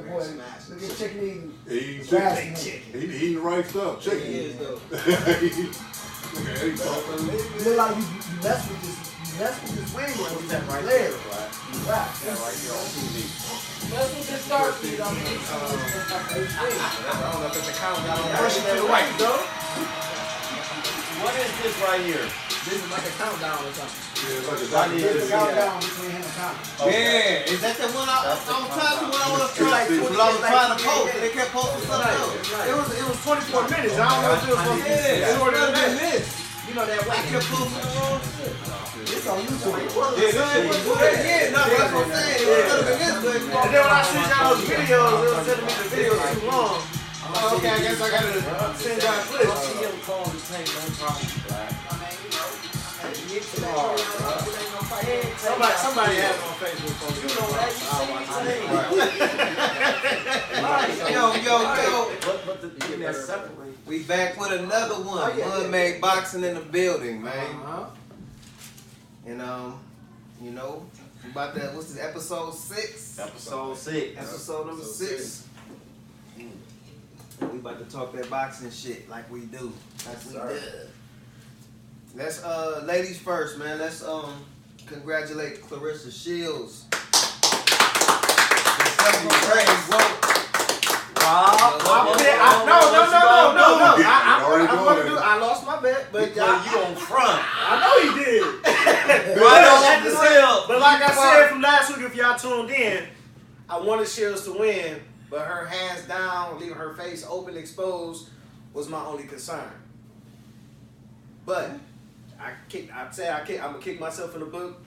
boy. Look at chicken eating. He eating right stuff. Chicken. He is though. Look like you mess with this. You mess with this wing with that right there. Right. That right here on TV. Mess with this dark feed. I don't know if it's a countdown. Push it to the right, though. What is this right here? This is like a countdown or something. Yeah, it's like a countdown between him and Connor. Yeah, is that the one I was trying to post? They kept posting something else. It was 24 minutes. I don't know if it was supposed to be. It would have been this. You know that way. I kept posting the wrong shit. It's on YouTube. Yeah, no, that's what I'm saying. It would have been this. And then when I sent y'all those videos, it was telling me the video was too long. Oh, okay, I guess I gotta send y'all clips. Somebody has it on Facebook. You know that. Yo. We back with another one. Mud-made boxing in the building, man. And you know, about that. What's this? Episode 6. Episode 6. Episode number 6. We about to talk that boxing shit like we do. Let's ladies first, man. Let's congratulate Clarissa Shields. I lost my bet, but you on front. I know he did. But like I said from last week, if y'all tuned in, I wanted Shields to win, but her hands down, leaving her face open, exposed, was my only concern. But I'm gonna kick myself in the book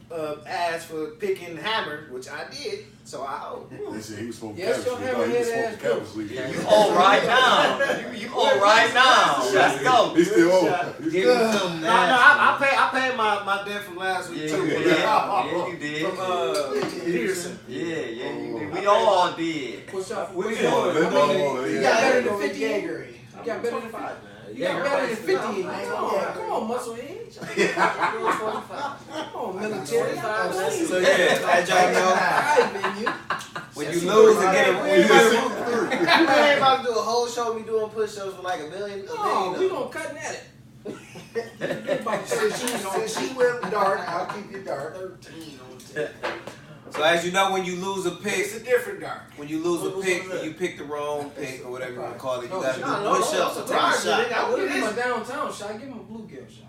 ass for picking Hammer, which I did. So I hope. They said he was smoking Yes, your hammerhead ass. You old right now. You old right now. Let's go. He's still old. I paid my debt from last week too. Yeah, you did. From Peterson. Yeah, you did. We all did. What's up? You You got better than 50 Jaeger. You got better than 50. You got better than 50. Come on, musclehead. Come on, military. So yeah, as y'all know, when you lose and get a win, we ain't about to do a whole show. We doing push-ups for like $1 million. No, we gonna cut at it. Since she went dark, I'll keep you dark. 13 on 10. so as you know, when you lose a pick, It's a different dark. when you lose a pick, you pick the wrong pick or whatever you want to call it. You gotta do push-ups or take a I'll shot. give him a downtown shot. Give him a bluegill shot.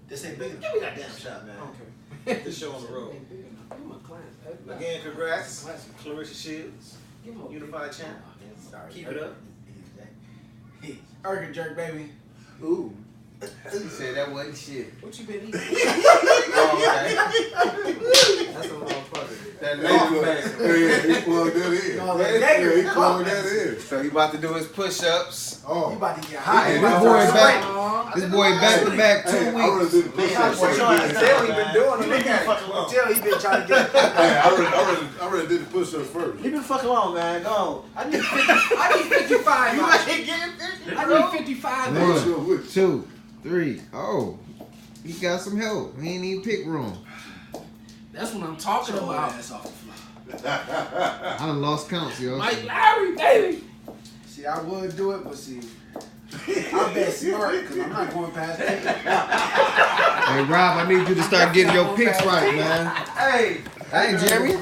This ain't big enough. Give me that damn shot, man. Okay. This show on the road. Give him a class. Again, congrats, Clarissa Shields, Give him a unified champ. Keep it up. Erkin jerk, baby. Ooh. You said that wasn't shit. What you been eating? Oh, okay. That's a motherfucker. That He plugged that in. He plugged that in. So he about to do his push-ups. Oh. You about to get hot. And this boy back to back 2 Hey, I weeks. already did the push-ups. He been doing them. He been trying to get. Hey, I already did the push-ups first. He been fucking long, man. Go. I need 55. You ain't getting 50. I need 55. 1, 2, 3. Oh, he got some help. He ain't even pick wrong. That's what I'm talking about. I done lost counts, yo. Mike Larry, baby. See, I would do it, but see, I'm that smart because I'm not going past 8. Hey, Rob, I need you to start getting your picks right, man. Hey, Jeremy. I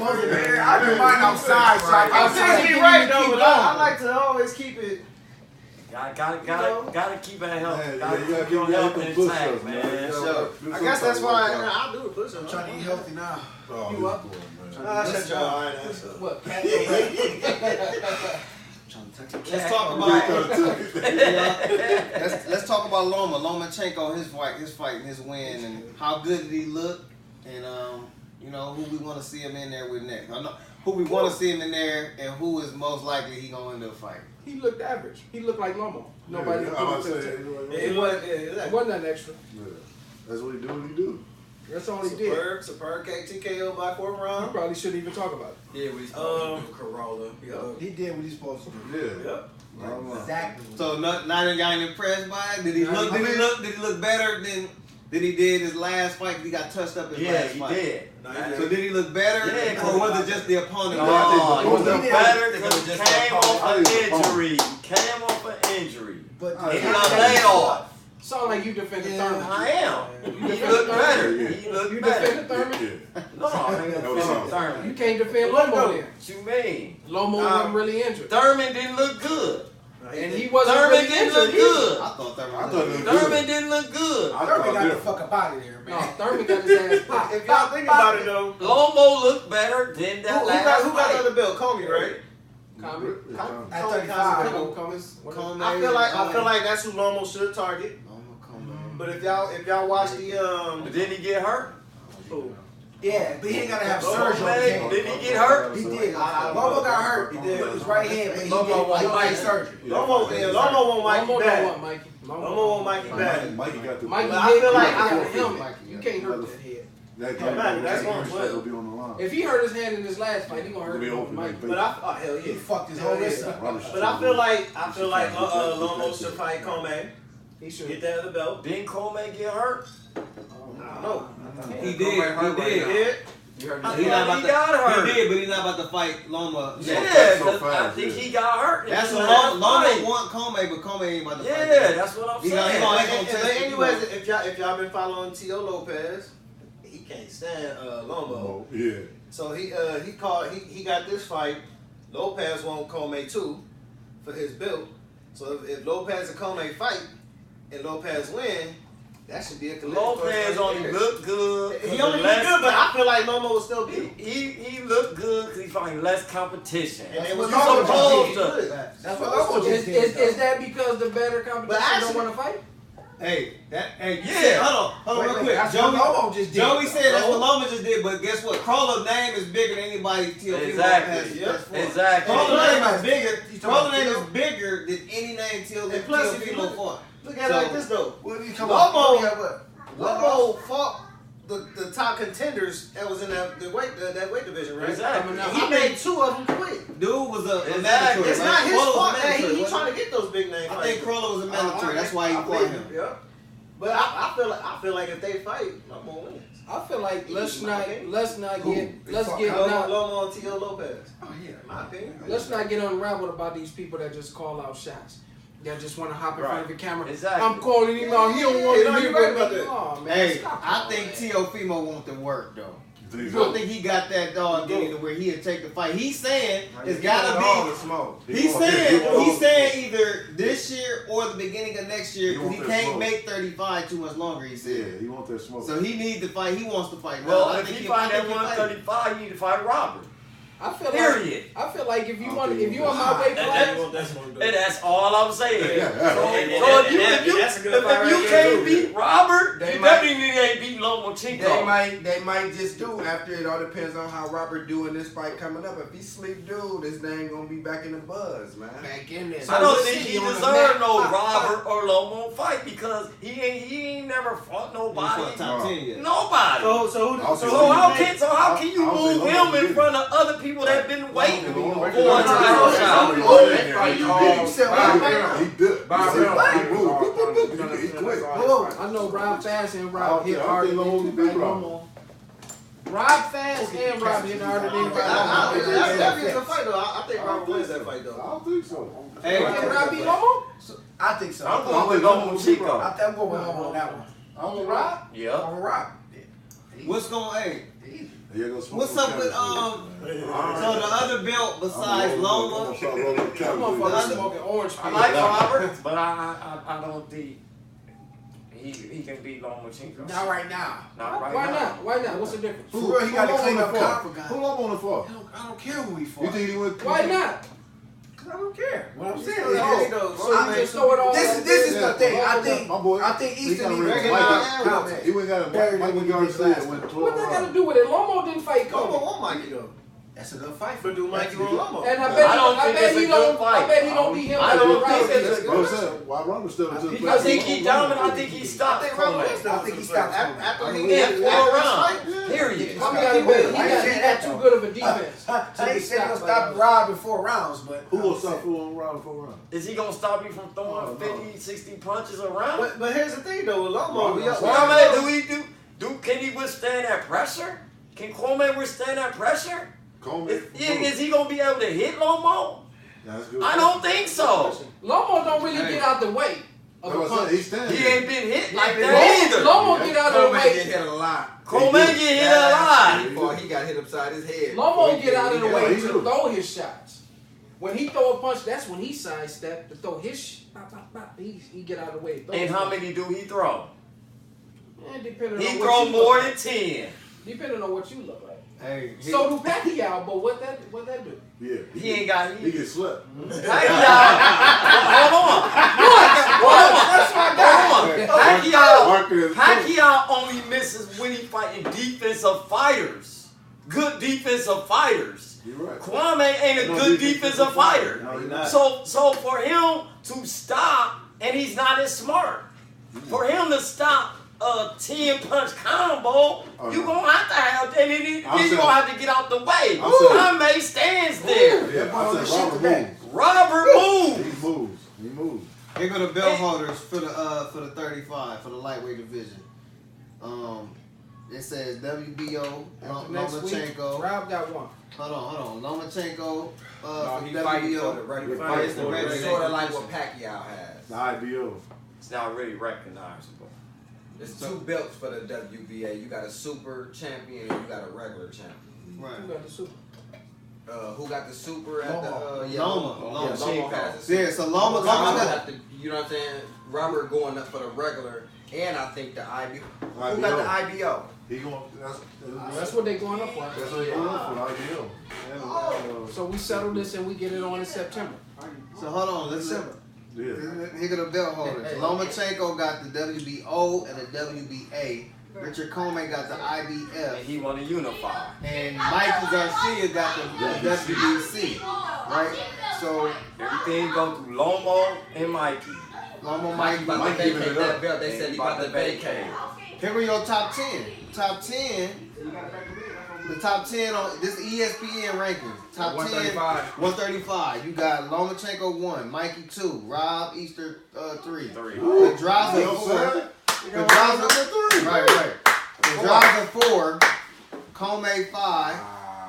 do mine outside, so I can't be right though. But I like to always keep it. Gotta keep it healthy. Yeah, Gotta you keep gotta your keep health them intact, push-ups, man. I guess that's why I'll do it. Push-ups. I'm trying to eat healthy now. Oh, You this up? boy, man. Shut your eye ass up. What? Let's talk about let's talk about Lomachenko, his fight and his win, and how good did he look, and you know who we want to see him in there with next. I know who we want to see him in there, and who is most likely he gonna end up fighting. He looked average. He looked like Lomo. Nobody. Yeah, I was saying, It wasn't nothing extra. yeah. That's what he do. What he do. That's all he did. Superb TKO by 4th You round. probably shouldn't even talk about it. Yeah, we Corolla. He did what he's supposed to do. Yeah. Yep. Exactly. So not got impressed by it. Did he look? Did he look better than than he did his last fight. He got touched up his last fight. Yeah, he did. So did he look better? Yeah, or was it just the opponent? No, he was He better because he came off an injury. Came off an injury. But He got laid off. sound like you defended Thurman. I am. You He defended looked Thurman? better. Yeah. He looked You better. defended Thurman? No, I didn't defend Thurman. You can't defend Lomo then. What you mean? Lomo wasn't really injured. Thurman didn't look good. And he wasn't Thurman really didn't injured look good. I thought that I was thought it was Thurman didn't look good. Thurman got the fuck up out of there, man. No, Thurman got his ass popped. If y'all think about it though, Lomo looked better than that who last got the fight. other belt? Comey, right? At Comey 35, Coleman. I feel like that's who Lomo should target. But if y'all watch the But didn't he get hurt? Yeah, but he ain't gotta have Lomo surgery. on the did he get hurt? He did. Lomo got hurt with his right hand, but he did surgery. Lomo won't Mikey Lomo back. don't want Mikey. Lomo won't Mikey back. Mikey got the. Mikey But I hit feel like he got I a can helmet. You can't hurt that head. That That's game, on 12. will be on the line. If he hurt his hand in his last fight, he gonna hurt It'll be his open, Mikey. But hell He yeah. fucked his whole wrist up. But I feel like Lomo should fight Comey. He should Get that other belt. Didn't Coleman get hurt? I don't know. He did. He I He thought not he got about hurt. to. He did, but he's not about to fight Loma. Yeah, so 'cause fast, I think yeah. he got hurt. That's in what the last Loma fight. want Comey, but Comey ain't about to fight. Yeah, that's what I'm He gonna- he saying. gonna- But anyways, if y'all been following T.O. Lopez, he can't stand Lomo. Oh, yeah. So he got this fight. Lopez won Comey too for his belt. So if Lopez and Comey fight and Lopez win, that should be a collision. Lopez only looked good. He only looked good, but I feel like Lomo will still beat him. He looked good because he's fighting less competition. And they That's was what Lomo supposed just to. did. That's what Lomo just did. Is that because the better competition actually- don't want to fight? Hey, Yeah. Hold on, real quick. That's what Lomo just did. Joey said that's what Loma just did, but guess what? Crawler's name is bigger than anybody TLP Exactly. has. Exactly. Crawler's name is bigger. Crawler's name is bigger than any name And plus, if you TLP fought. Look at it like this though. What did he come Lomo- up? Lomo fought the top contenders that was in that weight division, right? Exactly. And he made two of them quit. Dude was a Exactly. mandatory. It's right? not his Crawler was fault that mandatory, he wasn't trying to get those big name I fights. think Crawler was a mandatory. That's why he fought him. Yeah. But I feel like if they fight, Lomo wins. I feel like let's not get Lomo and T.O. Lopez. Oh yeah. In my opinion. let's not get unraveled about these people that just call out shots. That just want to hop in front of the camera. Exactly. I'm calling him out. He don't want Yeah, to no, hear you're right me. about that. Oh, man, Hey, stop I all think that. Teofimo want to work though. I He's don't think he got that dog in to where he'll take the fight. He's saying it's All gotta the be. smoke. He's saying either this year or the beginning of next year because he can't make 35 too much longer. He Yeah, said. he want that smoke. So he needs to fight. He wants to fight. Well, now. I if think he I fight think at he 135, you need to fight Robert. I feel Period. like if you I want, don't if think you on my way That's class, And that's all I'm saying. Yeah. So That's a good fight if you right there, can't too. beat Robert, They you might- definitely ain't beat Lomachenko. They might just do after it all depends on how Robert do in this fight coming up. If he sleep dude, his name gonna be back in the buzz, man. back in there. I don't So think see he on the deserved map. no Robert or Lomo fight because he ain't never fought He nobody. fought top 10 yet. Nobody. So how can you I'll say move Lomo him in did. front of other people that been waiting for Lomo a did. title shot? You said what? He did. Bob He Hill. moved. He quit. I know Rob Fast and Rob hit harder than anybody. Rob Fast and Rob hit harder than anybody. That'd be a good fight though. I think Robert wins that fight I though. don't think so. Hey, Can Rob beat Lomo? I think so. I'm going with Lomachenko. I think I'm going with Lomo on that one. I'm with Rob. Yeah. I'm with Rob. what's going? Hey, Here goes smoke what's some up with cabbage. So the other belt besides Loma? I'm start rolling That cabbage. motherfucker smoking orange I peel. like Robert, but I don't think he can beat Lomachenko. Not right now. Not right Why now. not? Why not? What's the difference? For real, he got to clean up cop for Who God. Lomo on the floor? I don't care who he You fought. think he went? Why not? I don't care. What I'm saying So you just throw it all this is the thing. My boy. I think He Easton got even rid of recognize Mike. him. He went got a Mike Garcia that went 12 What that got to rounds. do with it? Lomo didn't fight Lomo Kobe. won't Mikey though. That's a good fight. But do Mikey want Lomo? And I think bet it's a he good don't. fight. I bet he don't beat him. I don't think it's a I'm saying, why Ronda still in the I think he dominant. I think he stopped. I think he stopped after he Yeah, 4 rounds. rounds. Period. He got too good of a defense. I ain't saying he'll stop Rob in 4 rounds, but Who will stop who on round 4 rounds? Is he gonna stop you from throwing 50, 60 punches around? But here's the thing though, with Lomo, Can he withstand that pressure? Can Kwame withstand that pressure? Is he gonna be able to hit Lomo? That's good. I don't think so. Lomo don't really get out the way of a punch. He ain't been hit like that either. Lomo get out of the Coleman get way. hit a lot. Coleman get hit a lot. Before he got hit upside his head. Lomo get out of the way he to do. throw his shots. When he throw a punch, that's when he sidestep to throw his. He get out of the way. And how many do he throw? Depending He on throw what you more look than like. 10. Depending on what you look like. Hey, So do Pacquiao, but what that do? Yeah. He ain't got He gets slept. Pacquiao only misses when he fighting defensive fighters. Good defensive fighters. You're right. Kwame ain't a good defensive fighter. No, he's not. So for him to stop, and he's not as smart. For him to stop a 10-punch combo, you gonna have to have, and then you gonna have to get out the way. Kwame stands there. Yeah, I said Robert moves. He moves. Here go the belt holders for the 35 for the lightweight division. It says WBO Next week, Lomachenko. Rob got one. Hold on. Lomachenko for he fighting for WBO. the regular He fight. fights for the regular Sort of like what Pacquiao has. The IBO. It's not really recognizable. There's 2 belts for the WBA. You got a super champion and you got a regular champion. Right. Who got the super? Who got the super at the Loma. Lomo has the Yeah, so Loma Robert got got the, you know what I'm saying? Robert going up for the regular, and I think the IBO. Who got the IBO? He going. That's what they going up for. That's what he going up for. The IBO. So we settle this and we get it on in September. So hold on, December. Yeah. Here go the belt holders. Lomachenko got the WBO and the WBA. Richard Coleman got the And IBF. he want to unify. And Mikey Garcia got the WBC. Right? So Everything go through Lomo and Mikey. Lomo, Mikey Mikey, about to Mikey vacate giving it that up. belt. They said he about to vacate. Here we go, top 10. Top 10. The top 10 on this ESPN ranking. Top 10. 135. You got Lomachenko 1, Mikey 2, Rob Easter 3. Pedraza 4. Pedraza 3. Right. Pedraza 4. Comey 5.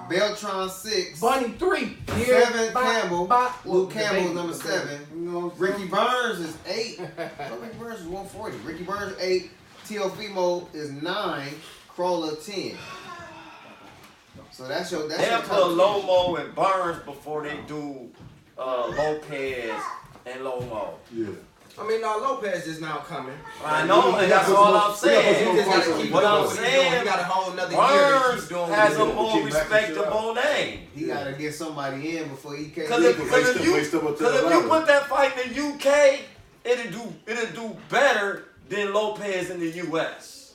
Beltran 6. Bunny 3. 7 Campbell. Luke Campbell is number 7. Ricky Burns is 8. Ricky Burns is 140. Ricky Burns 8. Teofimo is 9. Crawler 10. So that's your They'll top put 10. Lomo and Burns before they do Lopez and Lomo. Yeah. I mean, no, Lopez is now coming. I know, and that's all I'm saying. You just gotta keep What doing I'm what you're doing. saying, You got a whole another year to Burns keep doing has a what you're more Keep backing shit respectable name. He got to get somebody in before he can't. Because if you put that fight in the UK, it'll do better than Lopez in the US.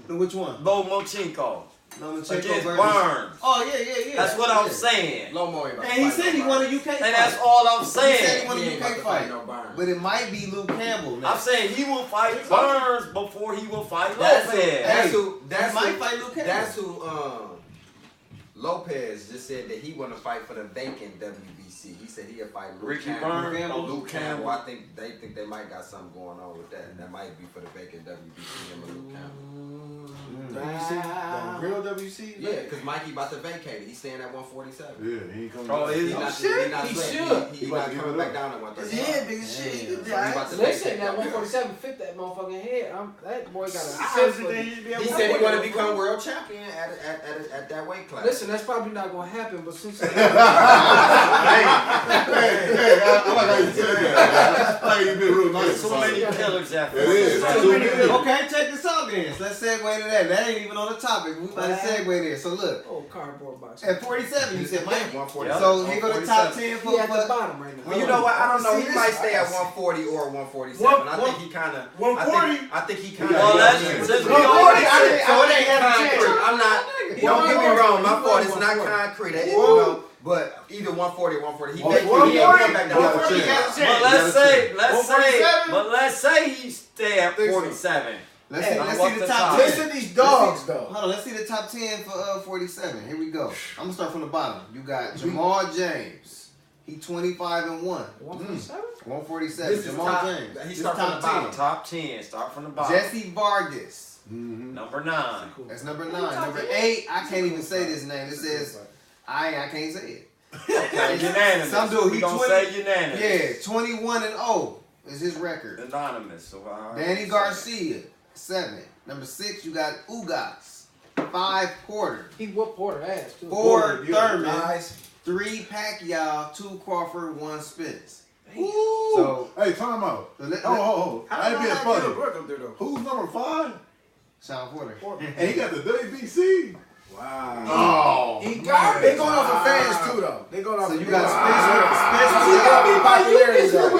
Which one? Lomachenko Lomachenko against versus Burns. Oh yeah. That's what I'm saying. Lomo ain't about to And he fight said he nobody. won a UK fight. And that's all I'm He said he saying. won He a ain't about UK to fight. no Burns. But it might be Luke Campbell now. I'm saying he will fight Burns before he will fight That's Lopez. who. He might fight Luke Campbell. That's who. Lopez just said that he want to fight for the vacant WBC. He said he'll fight Luke Ricky Campbell. Burns, Luke Campbell. I think they might got something going on with that, and that might be for the vacant WBC. Him and Luke Campbell. WC, the real WC? Yeah, because Mikey about to vacate it. He's staying at 147. Yeah, he ain't coming Oh, back. is He's he? not, He should. He's He about not to give coming it back up. down at 135. Yeah, big shit. He could So he about to They vacate said that that. 147 fit that motherfucking head. That boy got a I fit honestly for think he should be able He to said he fight want to him. become world champion at that weight class. Listen, that's probably not gonna happen, but since Hey, I'm like how you said that. Like you been real nice. So many killers after It is. Too many. Okay, check this out then. Let's segue to that. That ain't even on the topic. We about to segue there. So look, oh, cardboard box. at 47, you said Mike. 147. So here go the top 10 He at the for. bottom right now. Well, you know what? I don't know. See, He this- might stay at 140 or 147. I think he kind of. 140? I think he kind of. Well, that's since we So already it ain't concrete. I'm not. Don't get me wrong, my fault. It's not concrete. I didn't know, but either 140 or 140. He came back down. But let's say he stay at 47. Let's see the top 10. Listen to these dogs, though. Hold on, let's see the top 10 for 47. Here we go. I'm gonna start from the bottom. You got Jamal James. He 25-1. 147? 147. Jamal James. He start from the bottom. Top 10. Start from the bottom. Jesse Vargas. Number 9. That's number 9. Number 8. I can't even say this name. It says I can't say it. Okay, unanimous. Some dude, he gonna say unanimous. Yeah, 21-0 is his record. Anonymous. So Danny Garcia, 7. Number 6, you got Ugas. 5, Porter. He whooped Porter ass, too. 4, Thurman. 3, Pacquiao. 2, Crawford. 1, Spence. Ooh. So, hey, time out. I ain't being funny. Who's number 5? Sean Porter. And he got the WBC. Wow. He got it. They going off of fans, too, though. They going off. So you got Spence. He got me by popularity, though.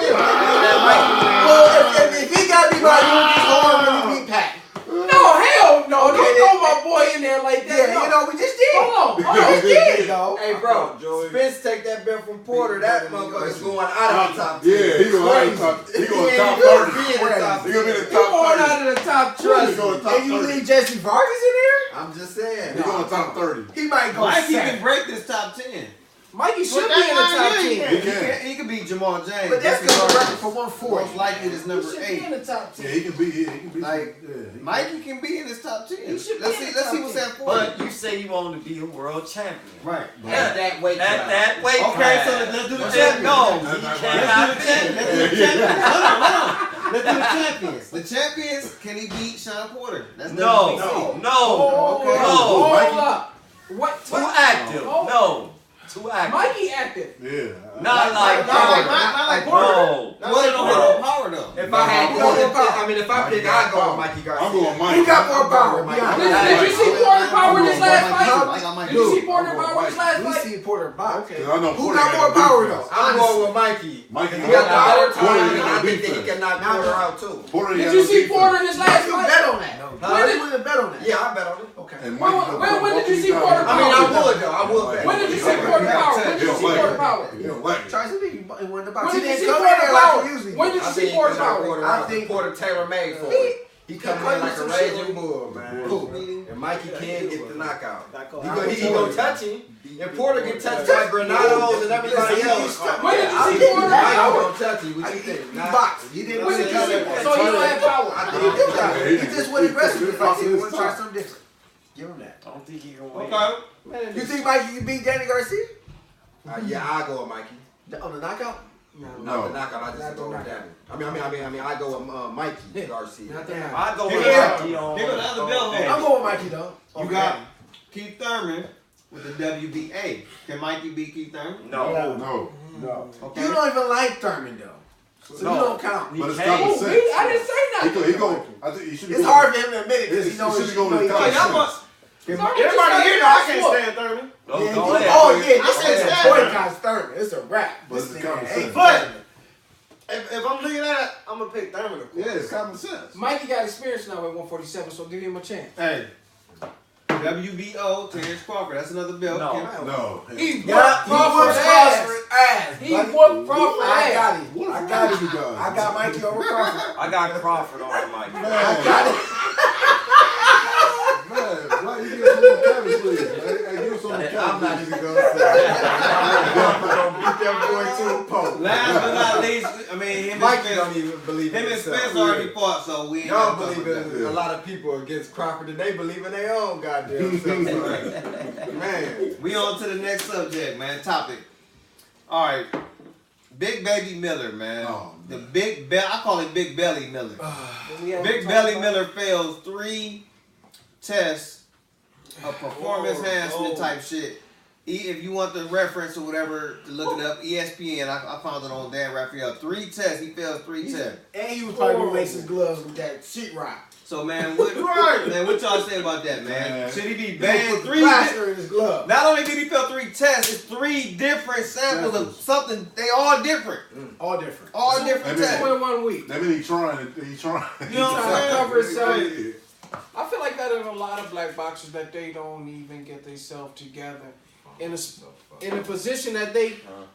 Well, if he got me by you, he's going to beat Pat. No, hell no. Don't throw my boy in there like that. Yeah, you know, we just did. Hold on. We just did, though. Hey, bro, Spence take that belt from Porter. That motherfucker's going out of the top 10. Yeah, he going top 30. He going top 30. He going to be in the top 30. Going out of the top 20. And you leave Jesse Vargas in there? I'm just saying. He going top 30. He might go Mikey 7. can break this top 10. Mikey should be in the top 10. He could beat Jamal James. But that's because the record for 140. Most likely it is number He should 8. be in the top 10. Yeah, he can be. Like, Mikey can be in his top 10. He should be Let's in see the top what's 10. at 40. But you say you want to be a world champion. Right. At that weight class. At that weight class. Okay, so let's do the champions. No, he cannot be. Let's do the champions. Hold on. Let's do the champions. The champions, can he beat Sean Porter? That's No. WBC. Okay. Hold up. What? Too active. No. Too active. Mikey active. Yeah. Not like Porter. No. Porter don't have no power though. If I had if I pick, I'd go with Mikey Garcia. I'm going Mikey. Who got more power? Did you see Porter power in his last fight? Did you see Porter power in his last fight? We see Porter box. Who got more power though? I'm going with Mikey. Mikey He got the better Porter time, ain't and I got no think that he defense. can knock Porter out too. Porter ain't Did got you no see defense. Porter in his last fight? Bet on that. When did you bet on that? Yeah, I bet on it. Okay. And Mikey When did you see Porter I mean, power? I would though. I would bet. When did you see Porter power? When did you see Porter power? He don't like it. Charles, he won the box. When He did you didn't see come in Porter there like power? he usually When did you see Porter power? I think Porter tailor made for it. He come in like a raging bull, man. And Mikey can get the knockout. He gonna touch him. And Porter get touched by Granados and everybody else. When did you see Porter Mikey power? gonna touch you. What you think? He boxed. He didn't When win did the you see tournament. it. So he don't have power. I think he do got it. He just went aggressive. He want to try something different. Give him that. I don't think he gonna win. Okay. You think Mikey can beat Danny Garcia? Yeah, I'll go with Mikey. On the knockout? No, the knockout. I just go with Danny. I mean, I go with Mikey Garcia. I go with Mikey on. Here go the other bell holder. I'm going with Mikey though. You got Keith Thurman with the WBA. Can Mikey beat Keith Thurman? No. Okay. You don't even like Thurman though. So you don't count. But it's He common can't. sense. I didn't say nothing. He go. I think he should be. It's hard for him to admit it because He he knows should be going to the Oh, y'all common want- sense. Everybody here know I can't stand Thurman. Go ahead. Oh yeah, this Okay. is a boycott Thurman. It's a rap. But This it's nigga common ain't sense. Thurman. If I'm looking at it, I'm gonna pick Thurman. Of course. Yeah, it's common sense. Mikey got experience now at 147, so give him a chance. Hey. WBO, Terrance Crawford. That's another belt. No. Can- No. He whooped Yeah, Crawford's ass. He whooped Crawford's I ass. got him. I got him, you guys. I got Mikey over Crawford. I got Crawford over Mikey. Man, I got it. man, why you get some more cabbage, please, man? I give him some more cabbage. I'm not even gonna say. I'm gonna beat that boy to a poke. Last but not least, I mean, him and Mikey Spence, don't even believe in him and himself. Spence already fought, so we ain't Y'all gonna talk believe about in a lot of people against Crawford and they believe in their own goddamn self. Man. that. We on to the next subject, man. Topic. All right. Big Baby Miller, man. Oh, The Big Belly, I call it Big Belly Miller. Big Belly Miller fails 3 tests of performance enhancement type shit. If you want the reference or whatever to look it up, ESPN, I found it on Dan Raphael. 3 tests, he fails 3 tests. And he was probably gonna lace his gloves with that sheetrock. So man, what y'all say about that, man? Should he be banned? 3 plaster in his glove. Not only did he fail 3 tests, it's 3 different samples of something. They all different. All different. All different That tests. All in 1 week. That mean he trying. You know what I'm saying? Cover himself. I feel like that in a lot of black boxers that they don't even get themselves together in a position that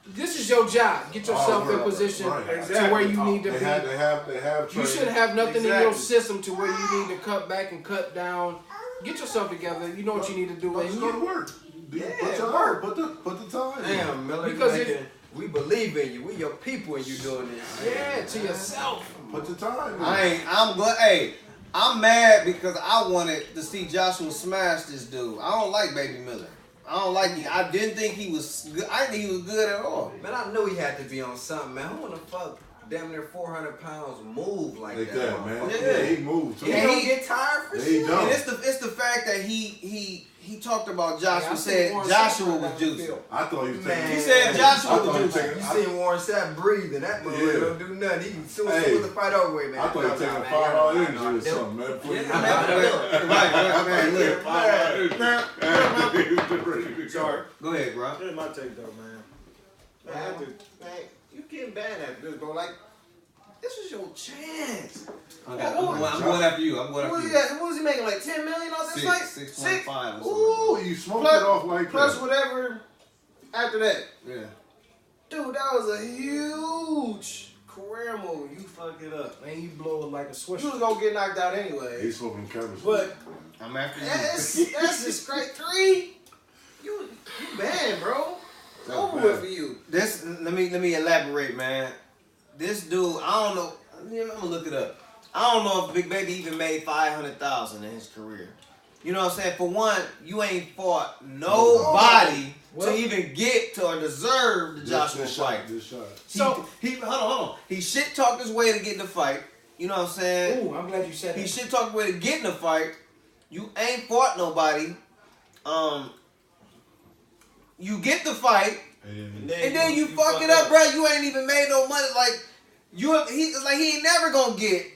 this is your job. Get yourself in position to where you need to be. They have you shouldn't have nothing in your system to where you need to cut back and cut down. Get yourself together. You know what you need to do. Just go to work. Put the time. Damn, Miller. Because we believe in you. We your people and you doing this. Yeah, to yourself. Put the time. I'm mad because I wanted to see Joshua smash this dude. I don't like Baby Miller. I don't like him. I didn't think he was good. I didn't think he was good at all. Man, I knew he had to be on something, man. Who the fuck damn near 400 pounds move like that, man? Yeah, he moved too. He don't get tired for shit. And it's the fact that he talked about Joshua, said Joshua was juicy. I thought he was taking. He said Joshua was juicy. You seen Warren Sapp breathing. That motherfucker don't do nothing. He soon as the fight over with, man. I thought he was taking a 5 hour energy or something, man. Right. Sorry. Go ahead, bro. Here's my take, though, man. Man, you getting bad at this, bro. Like, this is your chance. I'm going after you. What was he making? Like $10 million off this fight? 6.5. Ooh, you smoked it off like plus that. whatever after that. Yeah. Dude, that was a huge career move. You fucked it up. And you blow it like a switch. You was gonna get knocked out anyway. He's smoking cameras. But I'm after you. that's just great 3. You bad, bro. It's over with for you. Let me elaborate, man. This dude, I don't know. I'm gonna look it up. I don't know if Big Baby even made $500,000 in his career. You know what I'm saying? For one, you ain't fought nobody to even get to or deserve the Joshua fight. So hold on. He shit talked his way to get in the fight. You know what I'm saying? Ooh, I'm glad you said that. He shit talked his way to get in the fight. You ain't fought nobody. You get the fight, and then you fuck it up, bro. You ain't even made no money. Like he ain't never gonna get.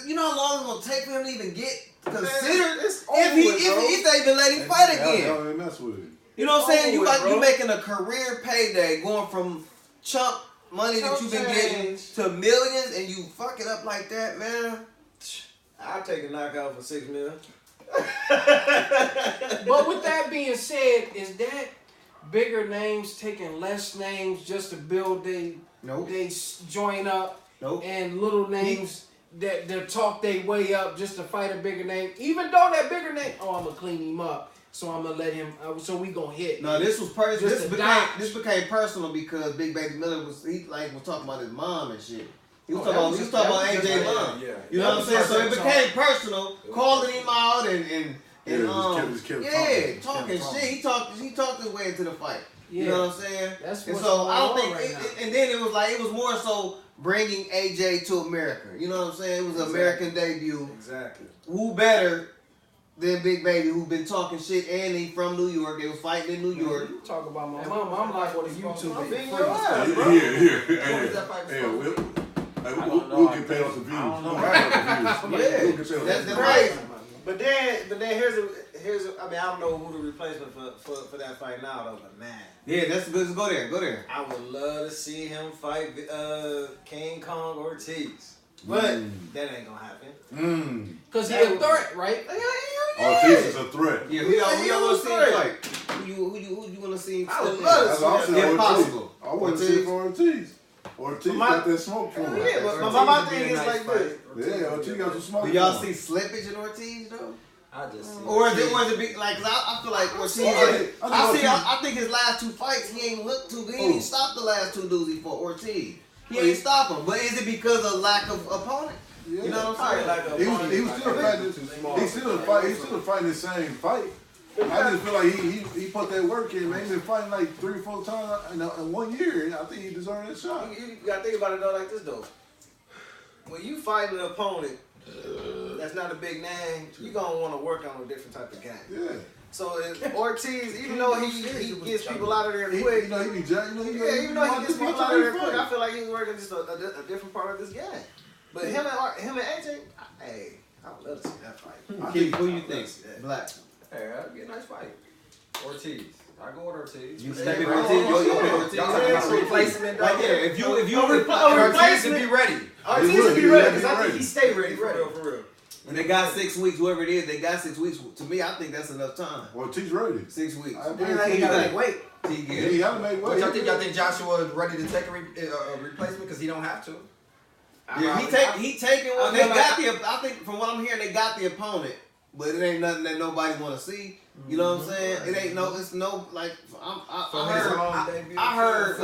You know how long it's gonna take for him to even get considered if they even let him fight again. Mess with it. You know what I'm saying? You making a career payday going from chump money that you've been getting to millions, and you fuck it up like that, man. I'll take a knockout for $6 million. But with that being said, is that bigger names taking less names just to build they join up, and little names that talk their way up just to fight a bigger name, even though that bigger name, I'm gonna clean him up, so I'm gonna let him, so we gonna hit. No, this was personal. This became personal because Big Baby Miller was talking about his mom and shit. He was talking about AJ mom. Yeah. You know what I'm saying? So it became personal, calling him out and talking shit. He talked his way into the fight. You know what I'm saying? That's and what's so I don't going think. on right now. And then it was more so bringing AJ to America. You know what I'm saying? It was an American debut. Exactly. Who better than Big Baby, who been talking shit, and he from New York. They was fighting in New York. You talk about my mama. I'm like, what a YouTube video. We'll get paid off the views. That's crazy. But then here's I don't know who the replacement for that fight now though, but man. Yeah, let's go there. I would love to see him fight King Kong Ortiz. But that ain't gonna happen. Cause he's a threat, right? Ortiz is a threat. Yeah, we don't want to see him fight. Who you want to see? I would love to see that. Impossible. I want to see it for Ortiz. Ortiz got that smoke for him. Yeah, but my thing is like this. Yeah, Ortiz got some smoke. Do y'all see slippage in Ortiz though? I just see. Or is it big? Like, I feel like Ortiz. I think his last 2 fights he ain't looked too good. He ain't stopped the last 2 dudes he fought. Ortiz. He ain't stop him. But is it because of lack of opponent? Yeah. You know what I'm saying? He was still fighting. He's still fighting the same fight. I just feel like he put that work in, man. He's been fighting like 3 or 4 times in 1 year. I think he deserved that shot. You gotta think about it though like this though. When you fight an opponent that's not a big name, you gonna want to work on a different type of game. Yeah. So Ortiz, even though he gets people out of there quick, even though he gets people out of there quick, I feel like he's working just a different part of this game. But him and AJ, hey, I would love to see that fight. Who you think? Black. Hey, that'd be a nice fight. Ortiz. I go with Ortiz. You step in Ortiz. You pick Ortiz. Y'all talking about replacement? Like if you Ortiz to be ready. Ortiz to be ready because I think he stay ready for real. And they got 6 weeks, whoever it is, they got 6 weeks. To me, I think that's enough time. Ortiz ready. 6 weeks. He gotta make weight. He gotta make weight. Y'all think Joshua is ready to take a replacement because he don't have to? Yeah, he taking one. They got I think from what I'm hearing, they got the opponent, but it ain't nothing that nobody want to see. You know what I'm saying? It ain't it's no like I heard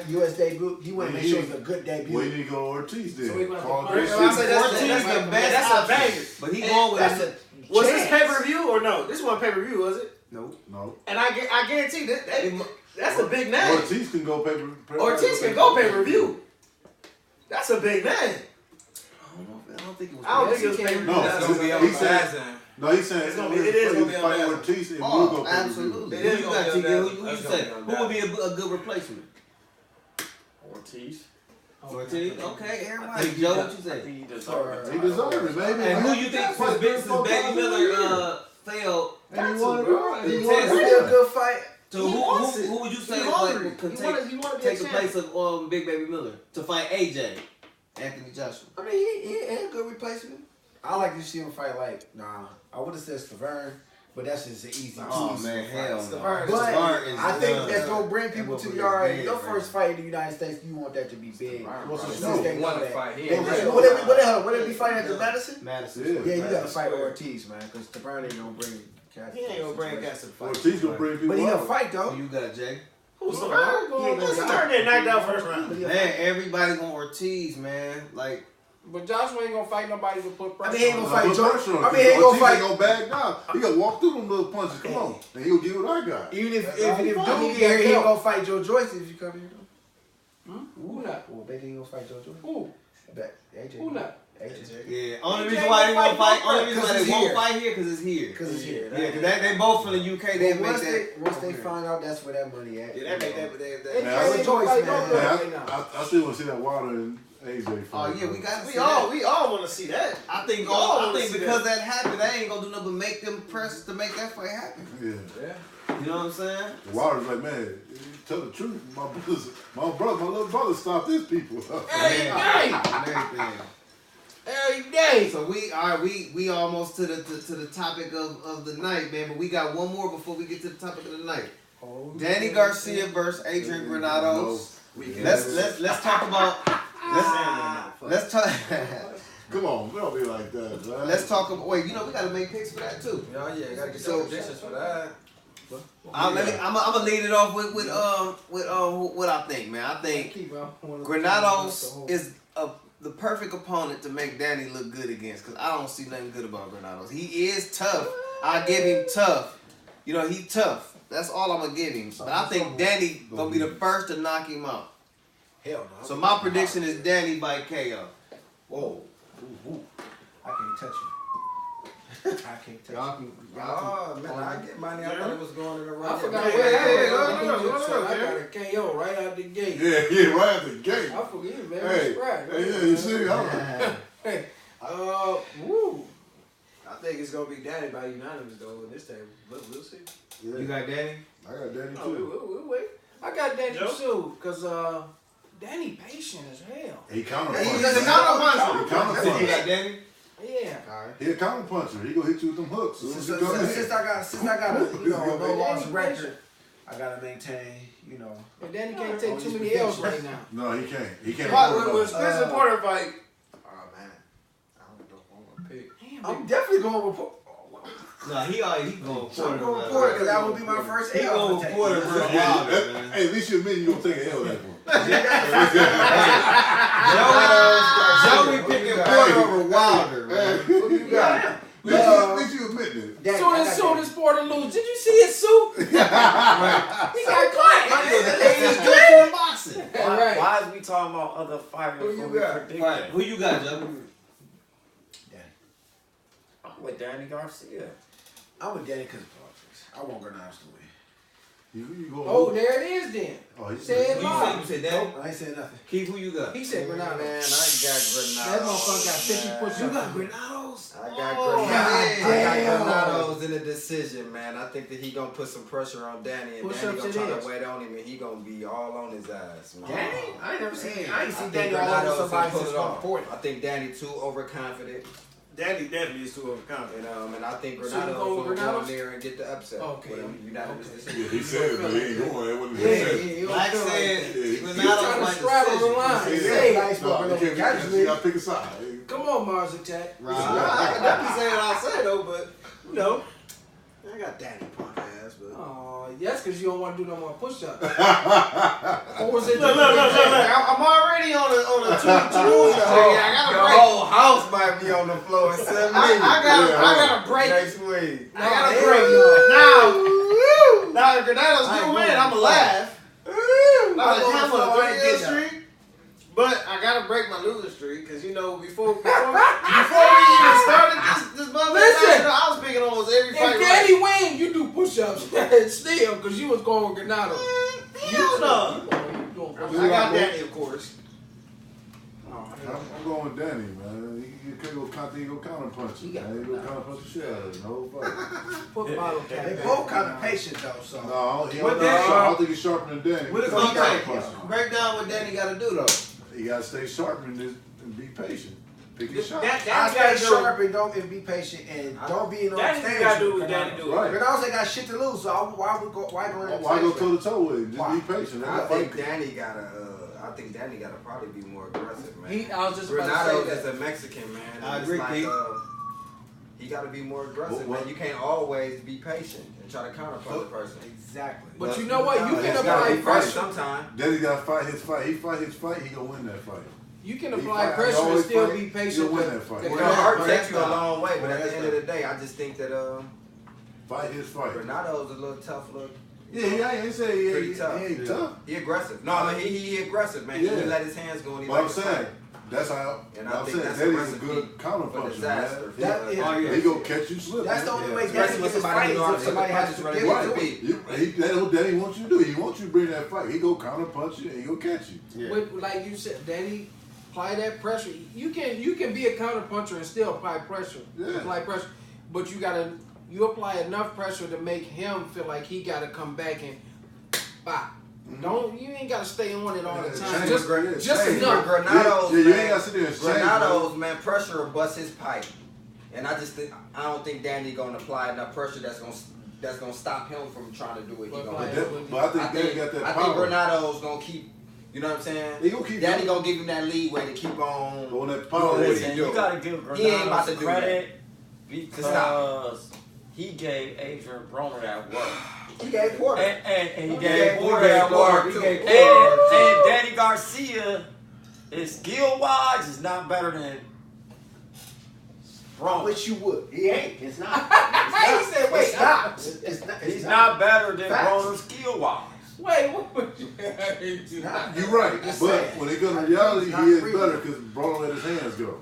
U.S. debut. He want to make sure it's a good debut. We need to go Ortiz then. So we gonna Ortiz the best. That's a banger. But he going with Was this pay-per-view or no? This wasn't pay-per-view, was it? No. And I guarantee that's a big name. Ortiz can go pay-per-view. Ortiz can go pay-per-view. That's a big name. I don't think it was. I don't think it was pay-per-view. No, he said. No, he's saying it is gonna be fight Ortiz and we'll go pay-per-view. Absolutely. Who you got, TG? Who you say? Who would be a good replacement? Ortiz. Okay, everybody. Joe, what you say? He deserves it, baby. And who you think since Baby Miller failed? And he wanted to He wanted to be a good fight. So who would you say could take the place of Big Baby Miller to fight AJ? Anthony Joshua. I mean, he ain't a good replacement. I like to see him fight I would have said Stavern, but that's just an easy. Oh man, hell no. But I think that's gonna bring people to your first fight in the United States. You want that to be big. What they be fighting at the Madison? Madison. Yeah, you gotta fight Ortiz, man, because Stavern ain't gonna bring. He ain't gonna bring Cass to the fight. Ortiz gonna bring people. But he gonna fight though. Who you got, Jay? Who's Stavern getting knocked out first round. Man, everybody going Ortiz, man. Like. But Joshua ain't gonna fight nobody to put pressure. I mean, he ain't gonna fight Joe. I mean, he ain't gonna fight. He ain't gonna back down. He gonna walk through them little punches. Come on, and he'll get what I got. Even if Duke get here, he ain't gonna fight Joe Joyce if you come here. Who not? Well, baby, he gonna fight Joe Joyce. Who? AJ. Who not? AJ. Yeah. Only reason why they won't fight. Only reason why they won't fight here because it's here. Because it's here. Yeah, because they both from the UK. They make that. Once they find out, that's where that money at. Yeah, they make that. I still want to see that Wilder and AJ fight. Oh yeah, we got. We all want to see that. I think because that happened, they ain't gonna do nothing but make them press to make that fight happen. Yeah. You know what I'm saying? Wilder's like, man, tell the truth. My little brother stopped his people. Every day. So we almost to the topic of the night, man. But we got one more before we get to the topic of the night. Danny Garcia versus Adrian Granados. Let's talk about. Let's talk. Come on, we don't be like that, man. Let's talk about. Wait, we gotta make picks for that too. Yeah, gotta get some predictions for that. I'm gonna lead it off with what I think, man. I think Granados is the perfect opponent to make Danny look good against, because I don't see nothing good about Granados. He is tough. I give him tough. He tough. That's all I'm gonna give him. But I think Danny gonna be the first to knock him out. Hell no. So my prediction is Danny by KO. Whoa. I can't touch you. I can't touch you. Oh, man, I get money. I thought it was going in the right. I forgot where I got a KO right out the gate. Yeah, right out the gate. I forget, man. Hey, you see? Woo. I think it's gonna be Danny by unanimous though in this table. We'll see. Yeah. You got Danny? I got Danny Oh, too. we'll wait. I got Danny too, because Danny patient as hell. He counter He's puncher. a counter He counter You puncher. got Danny? Yeah. He a counter puncher. He gonna hit you with them hooks. Since I got a no loss record, I gotta maintain, But Danny can't take too many L's right now. No, he can't. He can't. When Spence and Porter fight, oh man, I don't know who I'm gonna pick. Damn, I'm definitely going with Porter. No, he going I'm going with Porter because that would be my first He L. going with Porter versus Wilder, man. Hey, at least you admit you gonna take an L that one. Joey picking Porter over Wilder, man. Who you got? At least you admit it. Soon as Porter lose, did you see his suit? He got quiet. He's good for boxing. Right. Why is we talking about other fighters? Who you got? Right. Who you got, Joe? I'm with Danny Garcia. I'm with Danny because of politics. I want Granados to win. You go. Oh, there it is then. Oh, he Said You live. said Danny? I ain't saying nothing. Keith, who you got? He said Granados. Man, I got Granados. That motherfucker got 50 push-ups. You got Granados? I got Oh, Granados. I man. got Granados in a decision, man. I think that he gonna put some pressure on Danny, and Push Danny ups gonna it try is. to wait on him, and he gonna be all on his ass, man. Danny? I ain't never seen. I ain't I seen think Danny all over Granados somebody will pull since it off. Porter. I think Danny too overconfident. Danny definitely is too overcome. And I think So you Granados go will with go in Granados? there and get the upset. Okay. Unanimous decision. Yeah, he said it, but he ain't going. That wasn't his said. Black said You Granados trying to like straddle the line. Yeah. Hey, Nice, No, but you can't you gotta pick a side. come on, Mars Attack. Right. I can definitely say what I say though, but you know, I got Danny punk ass, but. Oh, yes, because you don't want to do no more push-ups. Or was it? Look. I'm already on a 2-2. I got a Your break. whole house might be on the floor in 7 minutes. I got a break. Next week. I got a break. Now if Granados do win, I'm laugh. I'm gonna have a 3-0 streak. But I gotta break my losing streak because you know before we even started this motherfucker, Listen. I was picking almost every fight. If Danny win, you do push-ups still because you was going with Granados. Hell no. I got Danny, of course. I'm going with Danny, man. He can't go counter punch it, man. He go counter punch the shit out of it. No fight. Put bottle cap. They both kind of patient though, so. No, I don't think he's sharper than Danny. What is He gonna take? counterpunch. Break down what Danny got to do though. He gotta stay sharp and be patient. Pick his shot. I stay sharp and be patient and don't be in no Danny extension. gotta do what Danny do. Right. Granados ain't got shit to lose, so why Why go toe to toe with him? Just Why? be patient. Let I him think fight. Danny gotta probably be more aggressive, man. I was just about to Granados say is that. a Mexican, man. I and agree, it's Pete. he gotta be more aggressive, What? man. You can't always be patient and try to counterpunch the person. Exactly. But you know what? You can It's gotta apply be first pressure. sometime. Danny gotta fight his fight. He fight his fight, he gonna win that fight. You can He apply fight- pressure he and always still fight, be he'll patient. win but that fight. the Well, guy- the heart but takes you a that's long way, but Well, at the that's end of the day, I just think that Fight his fight. Granados is a little tough look. Yeah, he ain't say Pretty he tough. ain't tough. He aggressive. No, I mean he aggressive, man. Yeah. He let his hands go and he But I'm likes to saying, fight. that's how. And I I'm think saying that's a Danny's a recipe good counter for puncher, disaster. man. That is- Oh, yeah. He gonna catch you slipping. That's the only way Danny Especially gets with his somebody fight who know how to is if hit the somebody has punches to right give away. it to him. That's what Danny wants you to do. He wants you to bring that fight. He go counter punch you and he go catch you. But like you said, Danny, apply that pressure. You can be a counter puncher and still apply pressure. Yeah. Apply pressure, but you apply enough pressure to make him feel like he got to come back and bop. You ain't got to stay on it all the time. Change. Just Change. enough. Granados, Yeah, you man, ain't gotta sit there and change, Granados, man, pressure will bust his pipe. And I don't think Danny gonna apply enough pressure that's gonna stop him from trying to do what he gonna do. But I think Danny got that I power. think Granados gonna keep. You know what I'm saying? He gonna keep Danny doing- gonna give him that leeway to keep on. On that power. doing what Listen, he you do. gotta give He ain't about to Granados do credit Stop. because he gave Adrian Broner that work. He gave Porter. And he He gave gave Porter that Porter work. too. And Danny Garcia, is skill-wise, is not better than I Broner. wish you would. He ain't. It's not. He said, wait, It's not. It's not. He's not better than Facts. Broner skill-wise. Wait, what would you? You're right. Just But saying. when it comes to reality, he is better because Broner let his hands go.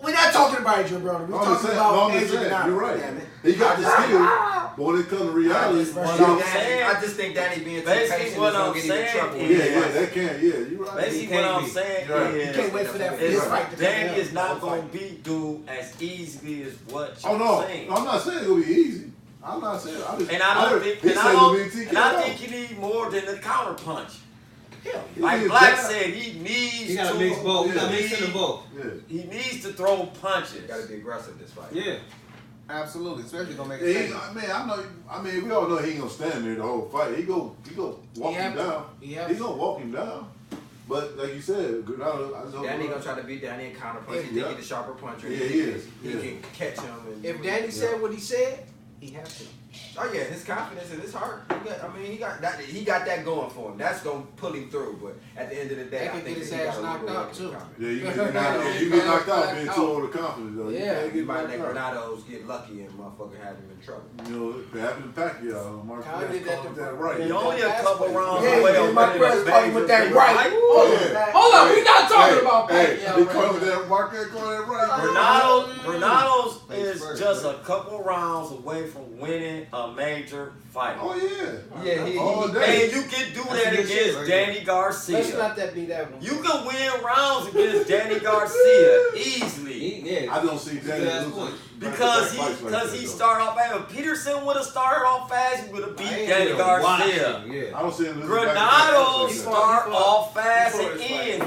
We're not talking about Adrian Broner. We're I'm just talking saying, about I'm just Adrian saying, Granados. you're right. Damn it. He got the skill, but when it comes to reality, I just think Danny being too Basically patient is what gonna I'm get him in saying trouble. is- yeah, that can, you're right. Basically, what I'm saying You're right. You is, can't wait for that is fist fight to come Danny out. is not going to beat dude as easily as what Oh you're no, saying. I'm not saying it's gonna be easy. I'm not saying. And I don't think, he and said I it's don't, gonna be a and I TKO. think you need more than the counter punch. He Like needs Black jab. said, he needs You gotta to. mix both. You gotta Yeah. mix in the both. Yeah. He needs to throw punches. You gotta be aggressive this fight. Yeah. Absolutely. Especially gonna make Yeah, it. I mean, we all know he ain't gonna stand there the whole fight. He go walk him down. He gonna walk him down. But like you said, Granados, I just hope Danny gonna try to beat Danny in counter punch. He think Yeah. he's the sharper puncher. Yeah, he is. He Yeah. can catch him. And If Danny said what he said, he has to. oh yeah, his confidence in his heart. He got that. He got that going for him. That's gonna pull him through. But at the end of the day, That I could think get his that he ass got a knocked little out, bit too. of confidence. Yeah, you get knocked out being too overconfident though. Yeah. You can't You get might knocked let out. Granados get lucky and motherfucker have him in trouble. You know, it happened to Pacquiao. Mark Kyle did that to that right. He only a couple rounds Yeah, away yeah, from my winning press a caught him with that major right. fight. Hold on, we not talking about Hey, Pacquiao he right caught now. that Mark that caught that right. Granados is first, just a couple rounds away from winning a major fight. Oh yeah. Yeah, All day. And you can do That's that good shit against right Danny Let's Garcia. not that be that one. You can win rounds against Danny Garcia easily. Yeah. I don't see Danny Good ass losing. point. Because back-to-back fights like that, he though. started off fast. If Peterson would have started off fast, he would have beat I ain't Danny gonna Garcia. watch him, Yeah. I don't see him losing Granados back-to-back fights like that. start off fast He fought and his fight. end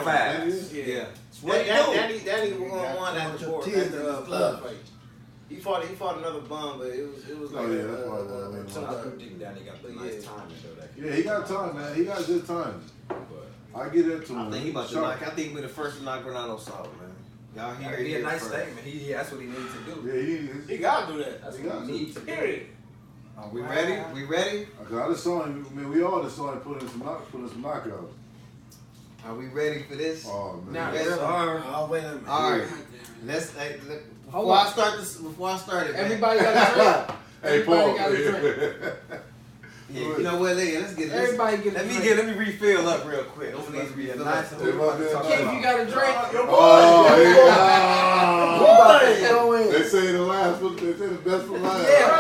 fast. Yeah. Danny won at the board. He fought another bum, but it was like I think Danny got the nice timing though. Yeah, he got time, man. He got good time. I get that to him. I think he about to knock. I think he be the first to knock Granados out, man. Y'all hear it? He a nice statement. That's what he needs to do. Yeah, he gotta do that. That's what he needs to do. Are we ready? We ready? I just saw him. I mean, we all just saw him putting some knockouts. Are we ready for this? Oh man. Yes, sir. Oh, wait a minute. All right. Let's. Before I start it, everybody got a drink. Hey, Paul. Got a drink. Yeah, you know what? Let's get this. Everybody get a drink. Let me refill up real quick. Keith, you got a drink? They say the last one. They say the best one last. Yeah,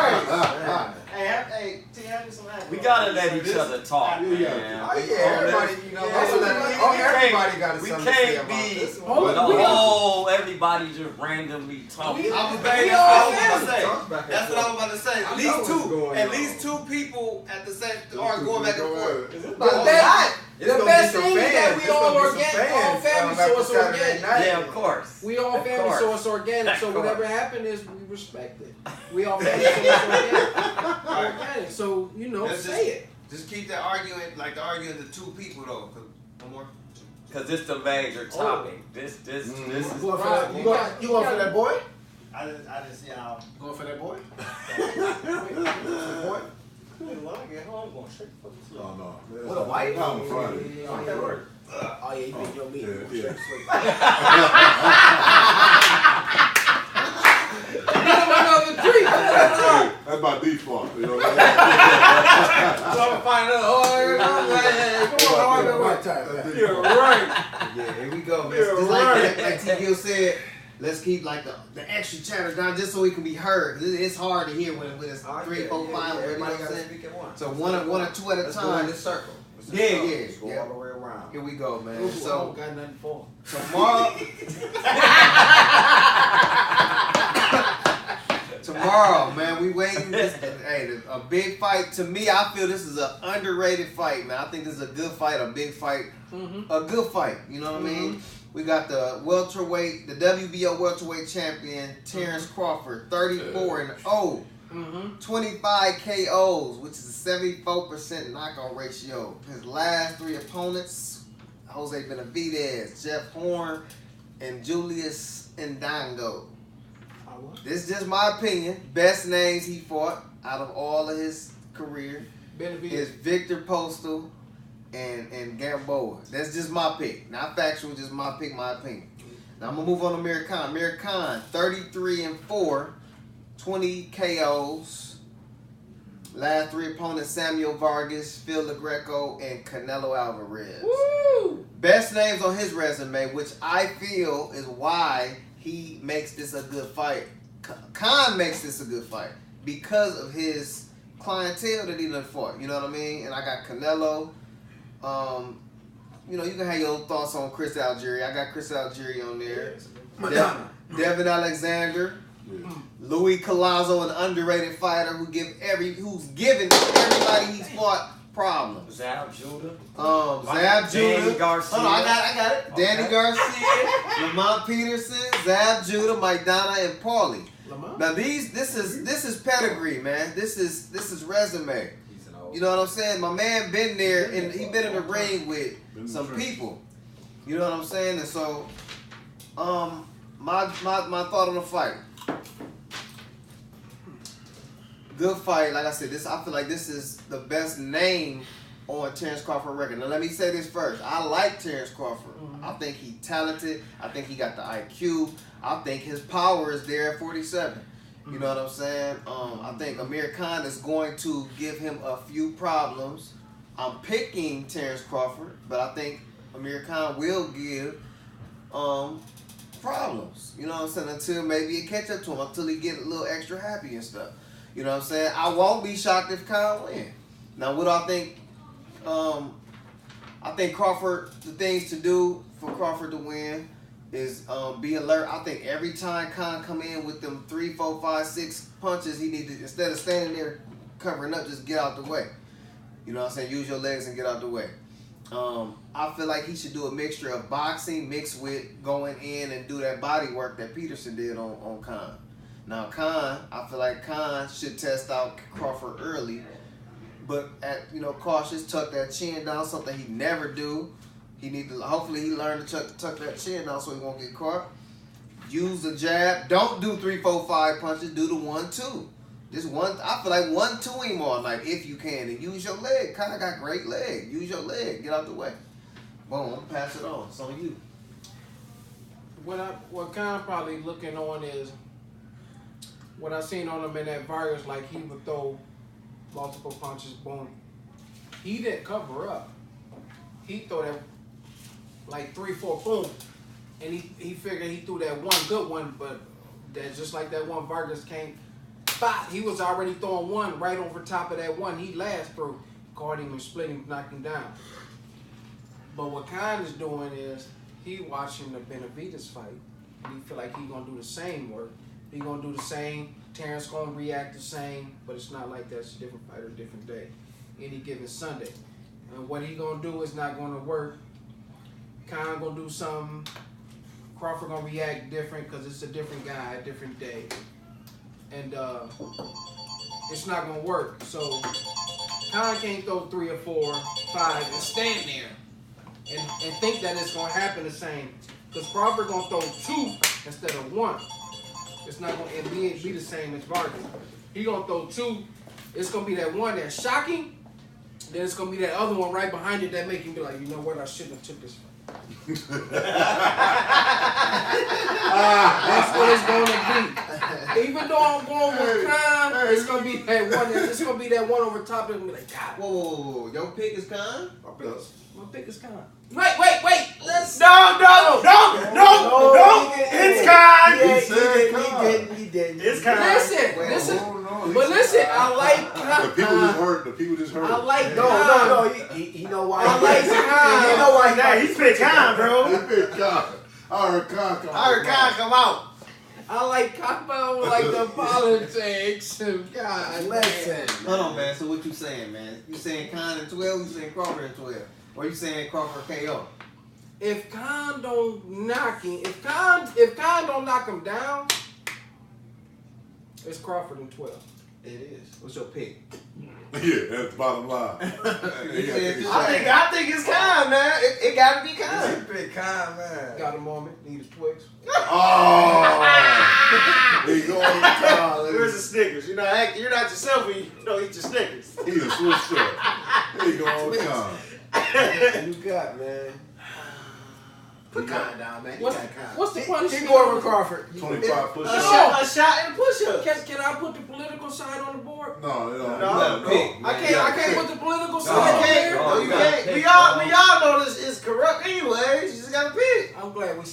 right. Hey, T, have me some We gotta let each other talk, man. Everybody, everybody got something to say about this one. Everybody just randomly talking. That's what I was about to say. At least two people at the same are going back and forth. The best thing is that we all organic, family, so it's organic. Yeah, of course. We all family, so it's organic. So whatever happened is we respect it. We all family, so it's organic. So say it. Just keep that argument like the argument of two people though. One more. Cause this the major topic. This is. You going for that boy? I didn't see how. Going for that boy? Boy? When I get home, I'm going straight for the sleep. Oh no. What a wife? No, I'm Friday. Oh yeah, you think you'll be That's my default. You know what I'm You're right. Yeah, here we go, man. Just like T. Gill said, let's keep like the extra chatter down just so we can be heard. It's hard to hear when it's 3, 4, 5. Everybody got to speak at once. So one or two at a Let's go time. in this circle. Yeah. Go all the way around. Here we go, man. I So don't got nothing for him. tomorrow, man, we waiting. Hey, a big fight. To me, I feel this is an underrated fight, man. I think this is a good fight, a big fight, a good fight. You know what I mean? We got the welterweight, the WBO welterweight champion, Terrance Crawford, 34-0, 25 KOs, which is a 74% knockout ratio. His last 3 opponents, Jose Benavidez, Jeff Horn, and Julius Ndango. This is just my opinion. Best names he fought out of all of his career is Victor Postal and Gamboa. That's just my pick. Not factual, just my pick, my opinion. Now I'm going to move on to Amir Khan. Amir Khan, 33-4, 20 KOs. Last 3 opponents, Samuel Vargas, Phil LaGreco, and Canelo Alvarez. Woo! Best names on his resume, which I feel is why he makes this a good fight. Khan makes this a good fight because of his clientele that he done fought. You know what I mean? And I got Canelo. You can have your thoughts on Chris Algieri. I got Chris Algieri on there. Devin Alexander. Yeah. Louis Collazo, an underrated fighter who's given everybody he's fought problems. Zab Judah. Zab Judah. Danny Garcia. Hold on, I got it. Okay. Danny Garcia, Lamont Peterson, Zab Judah, Mike Donna, and Paulie. Now this is pedigree, man. This is resume. You know what I'm saying? My man been there and he been in the ring with some people. You know what I'm saying? And so, my thought on the fight. Good fight. Like I said, I feel like this is the best name on Terrance Crawford record. Now let me say this first. I like Terrance Crawford. I think he's talented. I think he got the IQ. I think his power is there at 47. You know what I'm saying? I think Amir Khan is going to give him a few problems. I'm picking Terrance Crawford, but I think Amir Khan will give problems. You know what I'm saying? Until maybe it catch up to him, until he get a little extra happy and stuff. You know what I'm saying? I won't be shocked if Khan win. Now, what do I think? I think Crawford, the things to do for Crawford to win is be alert. I think every time Khan come in with them 3, 4, 5, 6 punches, he need to, instead of standing there covering up, just get out the way. You know what I'm saying? Use your legs and get out the way. I feel like he should do a mixture of boxing mixed with going in and do that body work that Peterson did on Khan. Now Khan, I feel like Khan should test out Crawford early, but at cautious, tuck that chin down, something he never do. He need to hopefully he learned to tuck that chin down so he won't get caught. Use the jab. Don't do 3, 4, 5 punches. Do the 1, 2. Just one. I feel like 1, 2 him on, like if you can, and use your leg. Kind of got great leg. Use your leg. Get out the way. Boom. Pass it on. It's on you. What Khan probably looking on is what I seen on him in that Vargas, like he would throw multiple punches. Boom. He didn't cover up. He threw that like 3, 4, boom. And he figured he threw that one good one, but that just like that one Vargas came, spot. He was already throwing one right over top of that one he last threw. Caught him and split him, knocked him down. But what Khan is doing is he watching the Benavidez fight, and he feel like he gonna do the same work. He gonna do the same. Terrance gonna react the same, but it's not like that. It's a different fighter, different day. Any given Sunday. And what he gonna do is not gonna work. Khan gonna do something. Crawford gonna react different because it's a different guy, a different day. And it's not gonna work. So Khan can't throw 3 or 4, 5 and stand there and think that it's gonna happen the same. Because Crawford gonna throw 2 instead of 1. It's not gonna be the same as Vargas. He gonna throw 2. It's gonna be that one that's shocking. Then it's gonna be that other one right behind it that make him be like, you know what, I shouldn't have took this fight. That's what it's gonna be. Even though I'm going with Khan, it's gonna be that one. It's gonna be that one over top of me. Like, God, Whoa. Your pick is Khan? my pick is Khan. Wait. Let's. No. It's Khan. He didn't. It's Khan. Listen. But listen, I like Khan. The people just heard. I like No. Khan. He know why. I like Khan. You know why? Nah, he's picked Khan, bro. He picked Khan. I heard Khan come out. I like Khan, but I don't like the politics. God, Listen. Hold on, man. So what you saying, man? You saying Khan in 12? You saying Crawford in 12? Or you saying Crawford KO? If Khan don't knock him, if Khan don't knock him down, it's Crawford in 12. It is. What's your pick? Yeah, that's the bottom line. I think it's Khan, man. It got to be Khan. You pick Khan, man. Got a moment, need his Twix. Oh, he going with Khan. Where's the Snickers? You're not yourself when you don't eat your Snickers. He done switched up. He going with Khan. You got, man. Put Khan down, man. What's the punishment? Keep going with Crawford. 25 push-ups. A shot and a push-up. Can I put the political side on the board? No, it don't. No. I can't put the political side on there. No, you can't. We all know this is corrupt anyways. You just gotta pick. I'm glad you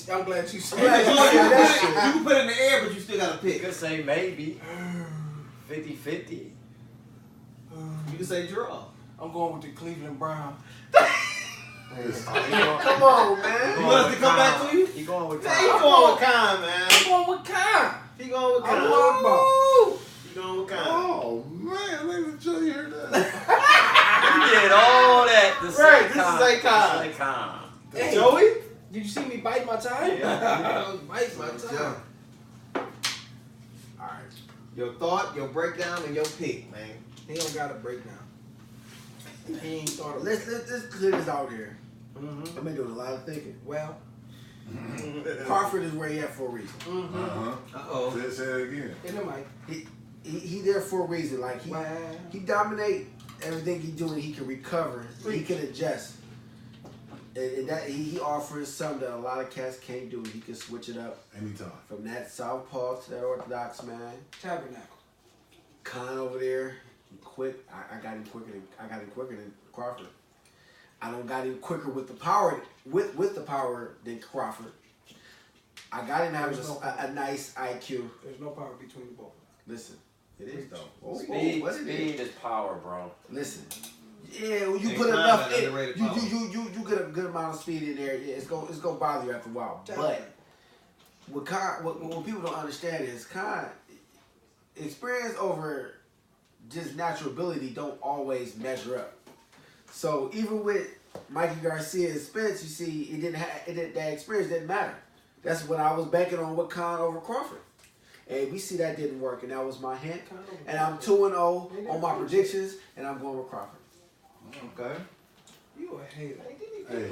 said You that. can put it in the air, but you still got to pick. You could say maybe 50-50. You can say draw. I'm going with the Cleveland Browns. Come on, man. You want us to come back to you? He going with He Khan. going with Khan, man. I'm going with Khan. He going with I'm Khan. Woo! He going with Khan. Oh, man. Let me tell you hear that. He did all that to say Right, this Khan. is like Khan. To say Khan. Hey, Joey? Did you see me bite my time? Yeah. Bite my time. All right. Your thought, your breakdown, and your pick, man. He don't got a breakdown. He ain't thought of Let's clear this out here. Mm-hmm. I've been doing a lot of thinking. Well, Crawford is where he at for a reason. mm-hmm. Uh-oh. Say it again. In the mic. He there for a reason. Like he dominate everything he doing. He can recover. He can adjust. And that he offers something that a lot of cats can't do. He can switch it up Anytime. from that southpaw to that orthodox, man. Tabernacle. Khan over there, quick. I got him quicker than Crawford. I don't got him quicker with the power with the power than Crawford. I got him having a nice IQ. There's no power between the both. Listen, it is though. Speed is power, bro. Listen, yeah, when you Hey, put Khan enough got in, underrated you power. get a good amount of speed in there. Yeah, it's gonna bother you after a while. But what Khan, what people don't understand is Khan experience over just natural ability don't always measure up. So even with Mikey Garcia and Spence, you see, that experience didn't matter. That's what I was banking on with Khan over Crawford. And we see that didn't work, and that was my hint. And I'm 2-0 on my predictions, and I'm going with Crawford. Okay. You a hater. Hey,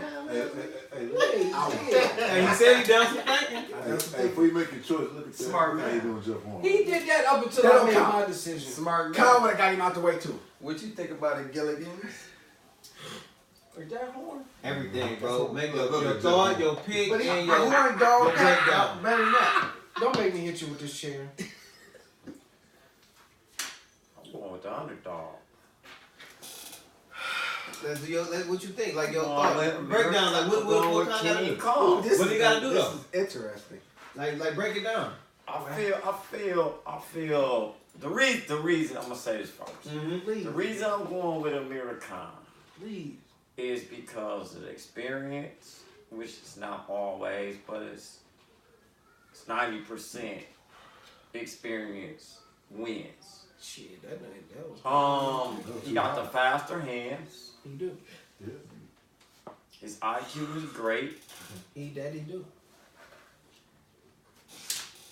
he said he done some thinking. Hey, before you make your choice, look at that. Smart man. How you doing, Jeff Horn? He did that up until I made my decision. Smart guy. Khan would have got him out the way, too. What you think about it, Gilligan's? Is that Horn? Everything, bro. Make your thought, your pick, But and your Horn, dog, breakdown. better than that. Don't make me hit you with this chair. I'm going with the underdog. Let's do what you think, like your Oh, thought. let- Break down, like what kind of do? Kong. What do you gotta do though? This is interesting. Like break it down. I feel the reason I'm gonna say this first. Mm-hmm. The reason I'm going with Amir Khan Please. is because of the experience, which is not always, but it's 90% experience wins. Shit, that was. He got the faster hands. He do. His IQ is great, He do.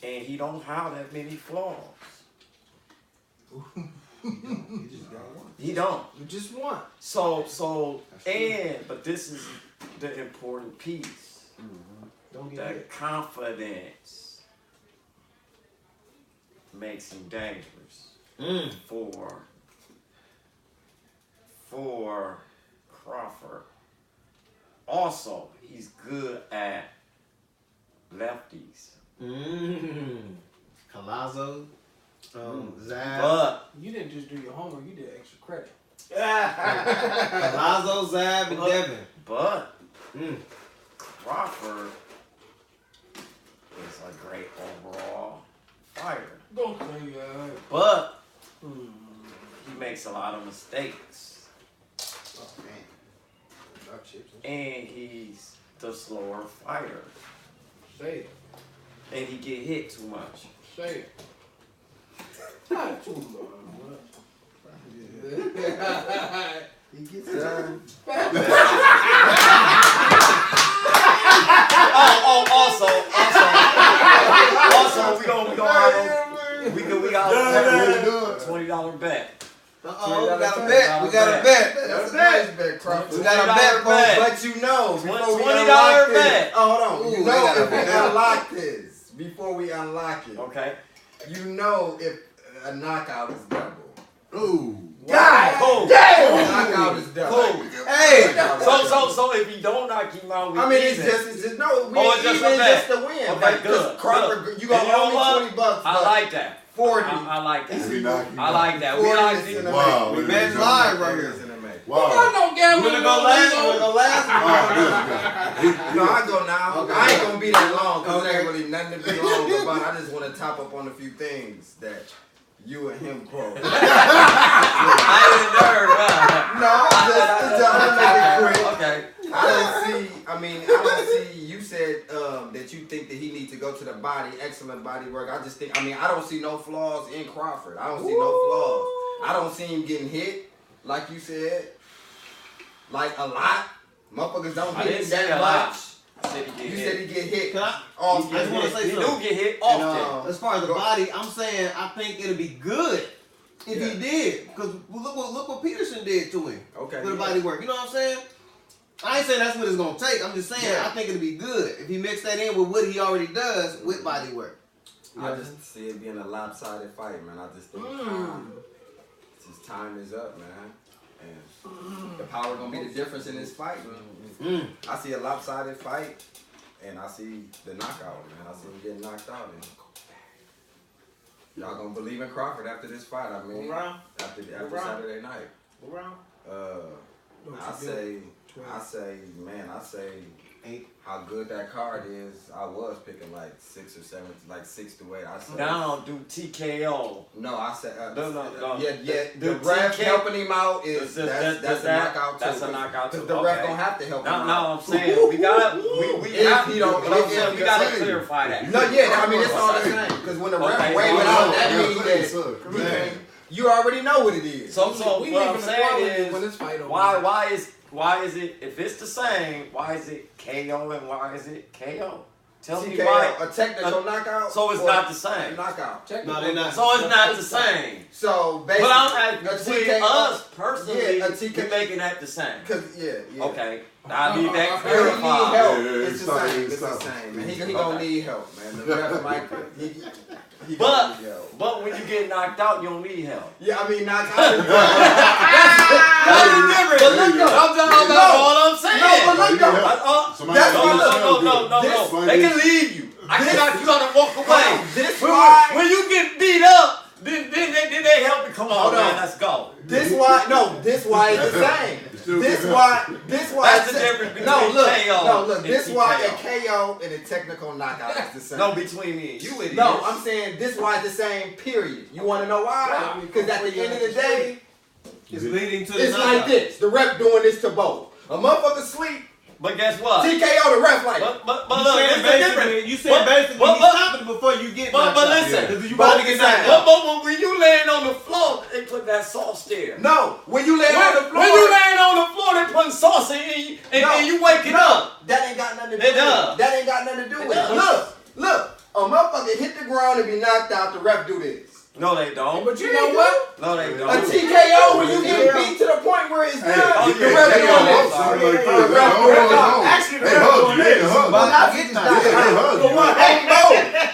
and he don't have that many flaws. He don't. You just won. But this is the important piece. Don't get That hit. confidence makes him dangerous for Crawford. Also, he's good at lefties. Palazzo, Zab. But You didn't just do your homework. You did extra credit. Palazzo, Zab, and Devin. But Crawford is a great overall fighter. Don't say that. But he makes a lot of mistakes. Oh, man. Drop chips. And he's the slower fighter. Say it. And he get hit too much. Say it. Not too much. He gets done. We got a $20 bet. We got a bet. We got a bet. That's a nice bet, Crawford. We got a bet, folks. But you know, before we unlock $20 this. bet. Oh, hold on. You know if we unlock this, before we unlock it, Okay. you know if a knockout is double. Ooh. God Cool. damn! Knockout is double. Cool. Hey! So if he don't knock him out, we I mean, even. it's just no. We Oh, ain't it's just even a bet. just a win. Okay, Like, good. Crawford, Good. you gonna And you know owe me what? $20. I like that. 40. I like that. He knocked you I like that. We 40 like is in it. the Wow, make. look at Man's this. live right here. Wow. don't gamble. You wanna go last? You wanna go last? No, I go now. Okay. I ain't gonna be that long because there ain't really nothing to be long about. I just want to top up on a few things that you and him quote. I ain't heard. No, I'm just make it quick. Okay. I don't see, you said that you think that he needs to go to the body, excellent body work. I just think, I don't see no flaws in Crawford. I don't see no flaws. I don't see him getting hit, like you said, like a lot. Motherfuckers don't I get didn't hit say that a lot. much. I said he get You hit. said he get hit. Can I? Often. I just want to say He something. do get hit And, often. As far as the body, I'm saying I think it'll be good if he did. Because look what Peterson did to him. Okay. For the body work. You know what I'm saying? I ain't saying that's what it's going to take. I'm just saying Yeah. I think it'll be good if he mix that in with what he already does with body work. I just see it being a lopsided fight, man. I just think time is up, man. And the power gonna be the difference in this fight, man. I see a lopsided fight, and I see the knockout, man. I see him getting knocked out. And y'all gonna believe in Crawford after this fight? I mean, after Saturday night. I say, how good that card is. I was picking like 6 or 7, like 6 to 8. I said Now do TKO. no. I said No. Yeah. The The ref TK helping him out is that's a knockout too. That's a knockout too. Because the ref don't have to help him out. No, I'm saying we got we If have he to. don't- But I'm if saying he we gotta doesn't. clarify that. No, yeah. I mean, it's all the same. Because when the ref Okay. wave it No, out, no, that no, means please, that sir. he can't. you already know what it is. So we what I'm leaving the saying quality is, when this fight over. why is it, if it's the same, why is it KO and why is it KO? Tell me TKO, why. a technical knockout. So it's not the same. Knockout. No, they're not. So it's not the same. So basically, But I'm asking between us personally, yeah, we making that the same. Yeah. Okay. I need that He clarified. need help. Yeah, It's the same. It's the same. Man. He gonna need help, man. The ref might. He gonna need help. But when you get knocked out, you don't need help. Yeah, I mean, knocked out. That's the difference. But look though. That's all I'm saying. No, but look though. That's No. They can leave you. You gotta walk away. This why. When you get beat up, then they help you. Come on, man, let's go. This why it's the same. This why That's the difference between KO. No, look, and this why a TKO. KO and a technical knockout is the same. No, between me and you, it No, is. I'm saying this why it's the same. Period. You want to know why? Because at the end of the day, It's leading to the it's like this. The ref doing this to both. A motherfucker sleep. But guess what? TKO the ref like. But look, it's different. You said basically he's stopping before you get knocked But out. listen, You about to get knocked out. but when you laying on the floor, they put that sauce there. No, when you lay on the floor. When you laying on the floor, they putting sauce in you, and you waking up. That ain't got nothing to do It with does. it. That ain't got nothing to do with it. does. Look. A motherfucker hit the ground and be knocked out, the ref do this. No, they don't. But you know what? No, they A don't. TKO when you get beat to the point where it's done. The ref doing this. Actually, they hug you. They hug But you. not getting knocked They out. hug you.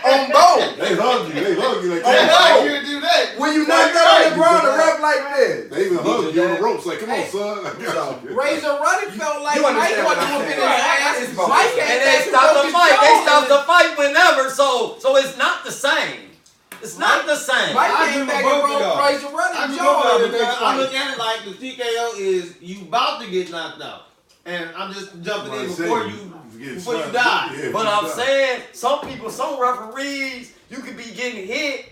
On bone. They hug you. They hug you like On that. bone. do that. When you knocked out on the ground, the ref like this. They even hug you on the ropes. Like, come on, son. I got you. Razor Running felt like You Mike understand what wasn't I'm whooping his saying. ass. It's both. Mike And ain't they had to stop broke the his fight. They jaw. stop the fight whenever. So it's not the same. It's not the same. Mike I came give back them and both of broke y'all. Razor I Running just jaw in the because next I fight. look at it like the TKO is you about to get knocked out, and I'm just jumping in before you die. Yeah, But I'm saying, some referees, you could be getting hit,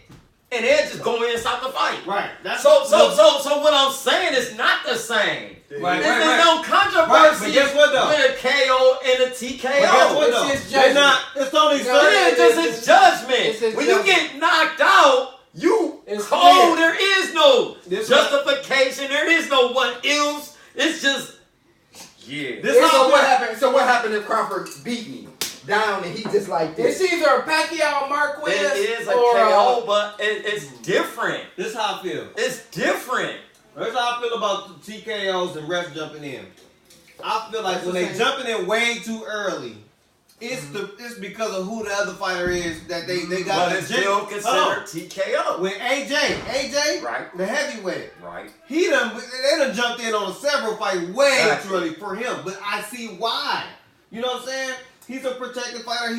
and they'll just go in and stop the fight. Right. So what I'm saying is not the same. Right. There's no Right, controversy but guess what though? with a KO and a But TKO. guess what though? It's his They're judgment. not. It's only Yeah, certain. It is just his judgment. It's his When you judgment. get knocked out, you It's cold. clear. There is no This justification. There is no what else. It's just This So how what happened? So what happened if Crawford beat me down and he just like It's this? either a Pacquiao Marquez it is a or KO, but it's different. This how I feel. It's different. Here's how I feel about the TKOs and refs jumping in. I feel like when they jumping in way too early, it's because of who the other fighter is that they got. But it's still considered TKO. When AJ, Right. the heavyweight, Right. they done jumped in on several fights way Exactly. too early for him. But I see why. You know what I'm saying? He's a protected fighter.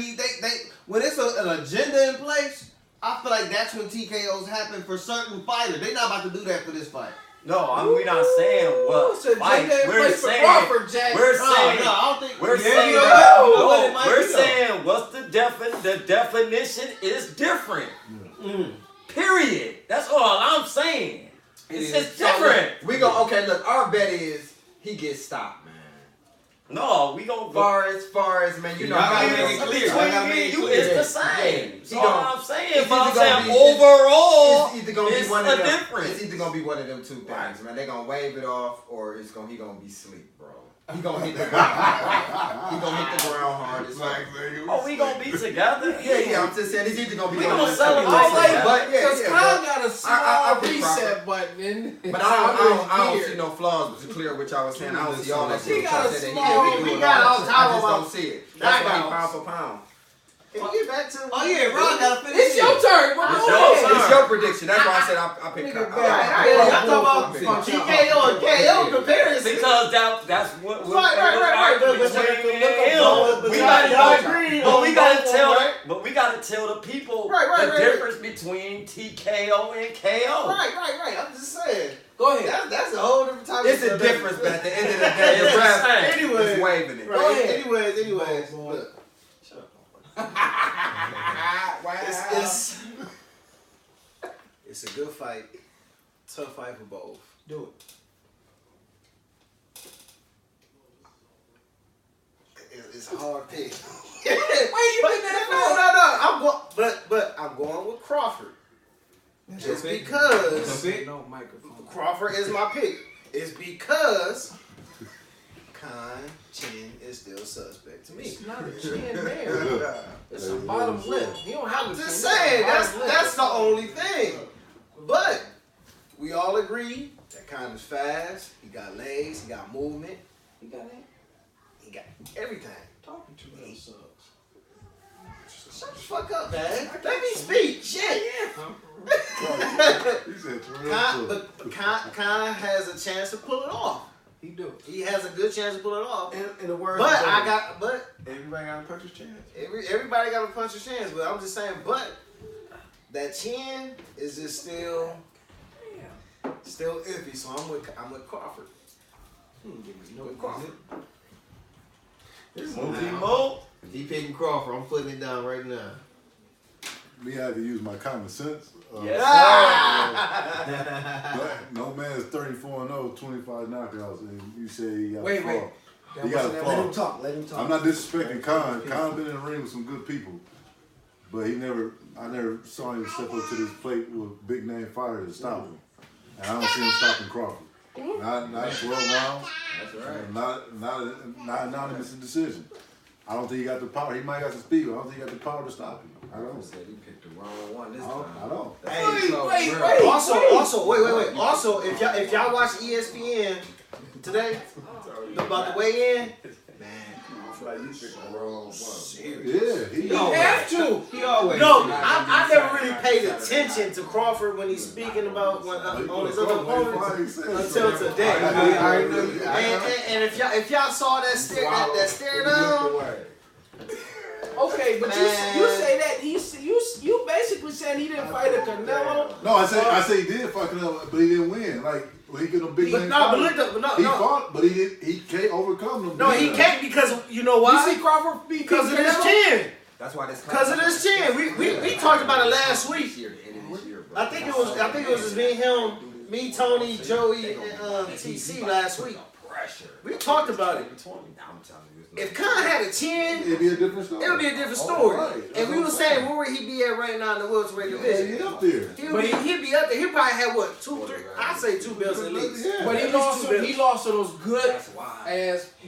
When it's an agenda in place, I feel like that's when TKOs happen for certain fighters. They're not about to do that for this fight. No, we're not saying what It's a fight. agenda in We're place for saying Crawford, Jack. we're No, saying I don't think we're yeah, saying you know that- what? You know what it might we're be, though. saying what's the definition is different. Period. That's all I'm saying. It's different. We go. Okay, look. Our bet is he gets stopped, man. No, we gonna Far as man, you know. Y'all how gotta it make it goes. clear. between Y'all gotta me make and it you, clear. it's the same. Yeah. That's all I'm saying. It's But I'm either gonna saying be- overall, It's either gonna be it's one a of them. difference. It's either gonna be one of them two things, Right. man. They gonna wave it off, or he gonna be sleep, bro. He gonna hit the ground. He gonna hit the ground hard as fuck. Oh, we gonna be together? Yeah. I'm just saying it's either gonna be We one gonna of them two celebrate things. that. But Because yeah, Kyle but- got a small I pick reset Crawford. button. But I don't see no flaws. To clear what y'all was saying, I don't see all that shit. He got a Y'all said that small- he we didn't do got it all. all I time just about don't see it. That's why he knockouts. pound for pound. Can we get back to? Oh yeah, Ron gotta finish. It's your turn, bro. It's Go your ahead. turn. It's your prediction. That's why I said I picked Nigga, Crawford. I'm talking about TKO and KO comparison. Because that's what Right. between me and him. We gotta tell the people the difference between TKO and KO. Right. I'm just saying. Go ahead. That's a whole different topic. It's a difference, but at the end of the day, It's the the ref same. is waving it. Right. Go ahead. Anyways. Look. Wow. It's a good fight. Tough fight for both. Do It's a hard pick. Wait, you put that No. I'm going with Crawford. That's is because no microphone. Crawford is my pick. It's because Khan chin is still suspect to me. It's not a chin there. It's a bottom lip. You don't have I'm a just chin. saying, Bottom lip. that's the only thing. But we all agree that Khan is fast. He got legs. He got movement. You got it? He got everything. Talking to them subs. Shut the fuck up, man. Let me speak. Shit. He said Khan has a chance to pull it off. He do. He has a good chance to pull it off. In the words, But everybody got a puncher's chance. everybody got a punch of chance. But I'm just saying, but that chin is just still iffy. So I'm with Crawford. With Crawford. If he picking Crawford, I'm putting it down right now. Me, I had to use my common sense. Yes, No man's 34-0, 25 knockouts, and you say he got a Wait. flaw. He got a Let flaw. him talk. Let him talk. I'm not disrespecting Khan. Khan been in the ring with some good people, but I never saw him step up to this plate with big name fighters to stop him. And I don't see him stopping Crawford. Not 12 rounds. That's right. Not anonymous decision. I don't think he got the power. He might got the speed, but I don't think he got the power to stop him. I don't. Said he picked the wrong one this time. I don't. Hey, also, wait. Also, if y'all watch ESPN today about the weigh in, Like you picked the wrong one. Yeah, he have to. He always. no, I never really paid attention to Crawford when he's speaking about on his other opponents until today. And if y'all saw that stare down. Okay, but you say that you basically saying he didn't fight a Canelo. No, I say he did fuck Canelo, but he didn't win. Like when he get a big name he fought, but he can't overcome them. No, he can't because you know why? You see Crawford Because of his chin. That's why this. Because of his chin. We talked about it last week. I think it was just me, Tony, Joey, and TC last week. We talked about it. If Khan had a chin, it'd be a different story. It would be a different story. Right. And we were saying, where would he be at right now in the welterweight division? He'd up there. He'd be up there. He probably had what, 2, 3? I'd say 2 belts at least. Yeah. But he lost to those good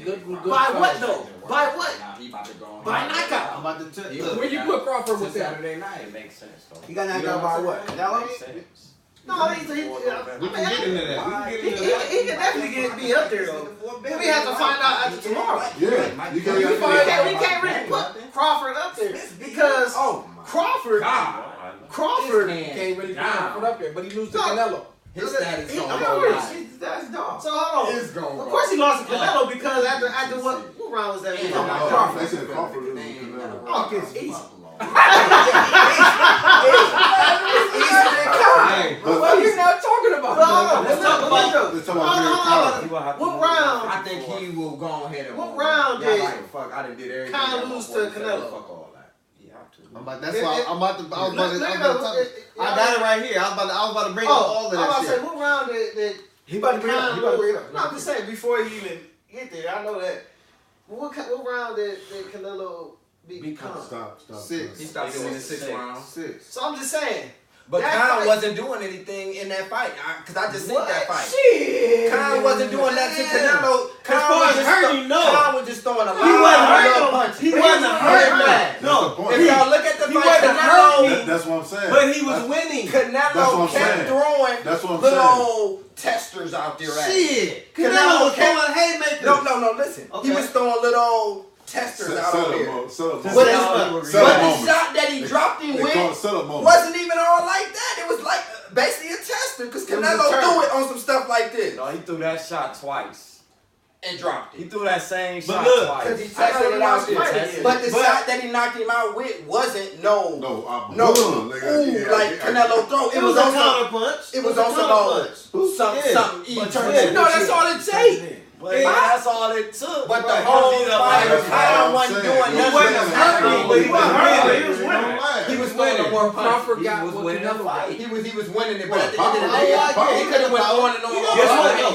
good. By what though? By what? He about to go on. By knockout. I'm about to tell you. Where you put Crawford with that? Saturday night. It makes sense though. He got knocked out by what? Canelo? Makes sense. No, We can get into that. he can definitely be up there though. We have to find out after tomorrow. Yeah, We can't really put Crawford up there because Crawford Can't really put Crawford up there, but he lose to Canelo. His status I'm gonna not go worried. live. That's dog. So hold on. It's gonna Of course he lost to Canelo because after what round was that? Crawford. They said Crawford was Canelo. Oh, it's easy. What are you not talking about? Let's talk about what round? I think he will go ahead and. What round Yeah, did like, fuck, I done did everything. Khan lose to Canelo? Fuck all that. You have to. That's why I got it right here. I was about to bring up all of I was about that to say, shit. what round did He about to bring it up. He about to bring it up. No, I'm just saying, before he even get there, I know that. What round did Canelo beat Khan? Stop. 6. He stopped doing the 6th round. 6. So I'm just saying. But That Khan fight- wasn't doing anything in that fight. Because I just seen that fight. Shit. Khan wasn't doing that to Canelo. far as hurting, no. Khan was just throwing a lot He wasn't of hurting. punches. He wasn't hurting. No, If y'all look at the He fight, wasn't Canelo, that's what I'm saying. But he was winning. That's what Canelo I'm kept saying. throwing That's what I'm little testers out there at him. Shit. Canelo was throwing haymakers. No, listen. Okay. He was throwing little testers out there. Set But the moment. shot that he dropped him They call it with set up moment. wasn't even all like that. It was like basically a tester because was a Canelo turn. threw it on some stuff like this No, he threw that shot twice. and dropped He it. threw that same But shot look, twice. Because he tested it out there. Fight But the But- shot that he knocked him out with wasn't no No, like Canelo throw. It was a on some- counter punch. It was on some something. He But turned yeah. it. No, that's all it takes. But that's all it took. But bro. the whole Because he fight, was Khan wasn't doing He nothing. wasn't hurting, but he was hurting. He was winning. He was winning more punches. Crawford He got was what winning the Canelo fight. He was winning it, but What, at the end of the power? day, Power? he could have went on and on. Guess what?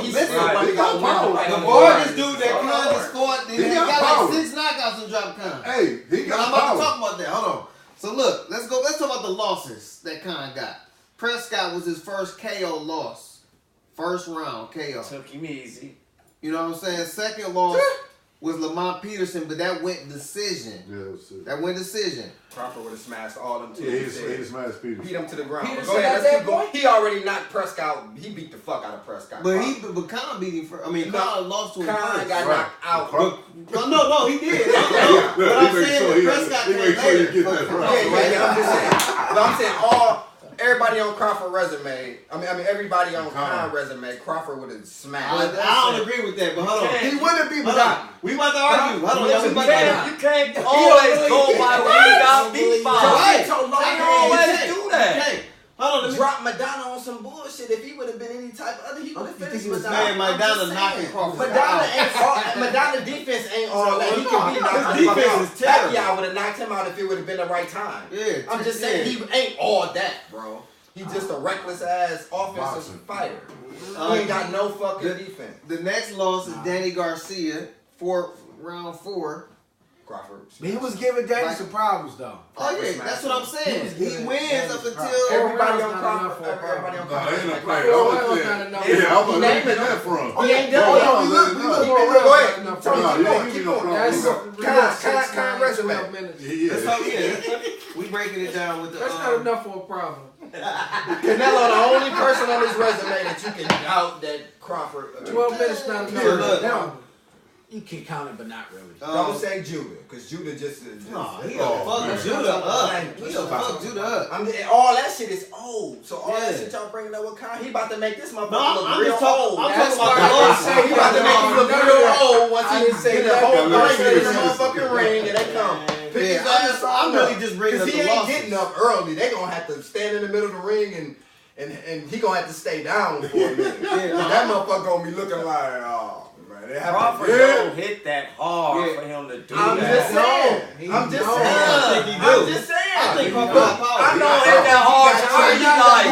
He Listen, still wanted to he got go power. win. The bogus dude that Khan just fought, He he got got power. like 6 knockouts and dropped Khan. Hey, he But got I'm about to power. talk about that. Hold on. So look, let's talk about the losses that Khan got. Prescott was his first KO loss. First round KO. Took him easy. You know what I'm saying? Second loss was Lamont Peterson, but that went decision. Yeah, that went decision. Crawford would have smashed all them too. Yeah, he smashed Peterson. Beat him to the ground. Peterson Go ahead, at let's that keep going. point? He already knocked Prescott. He beat the fuck out of Prescott. But Khan beat him first. I mean, Khan lost to him Khan first. got knocked out. No, he did. But I'm saying Prescott came later. Get that right. Yeah, I'm just saying. But I'm saying everybody on Crawford resume. I mean everybody on Khan resume. Crawford would have smashed. I don't agree with that. But hold on, He wouldn't be, but we about to argue. Hold on, You can't always go by what you got beat by. Right. You always do that. Hold on, Drop Madonna on some bullshit. If he would have been any type of other, he would have finished Man, Madonna knocking Crawford. Madonna defense ain't all that. He could be knocked His defense is terrible. Pacquiao would have knocked him out if it would have been the right time. Yeah, I'm just saying he ain't all that, bro. He just a reckless ass offensive fighter. He ain't got no fucking defense. The next loss is Danny Garcia, round 4. Crawford. He was giving Danny some problems though. Oh yeah, that's what I'm saying. He wins up until Everybody on Crawford. Everybody on Crawford. Yeah, I'm going to that from. He ain't done. Go ahead. Keep going. Khan resume. Yeah. We breaking it down with the. That's not enough for a problem. Canelo, the only person on his resume that you can doubt that Crawford. 12 minutes not enough. Look. You can count it, but not really. Don't say Judah, because Judah just. He'll fuck Judah up. He'll fuck Judah up. All that shit is old. So all that shit y'all bringing up with Khan, he about to make this motherfucker look I'm real just talking. old. I'm That's talking about the loss. He about to make you look real old once he get the whole fight in the motherfucking ring and they come. I'm really just bringing up the he ain't losses. getting up early. They gonna have to stand in the middle of the ring and he gonna have to stay down for a minute. That motherfucker gonna be looking like, oh man, Crawford don't hit that hard for him to do I'm that. just saying. I'm just saying. I think Crawford power. He don't hit that hard to where he like.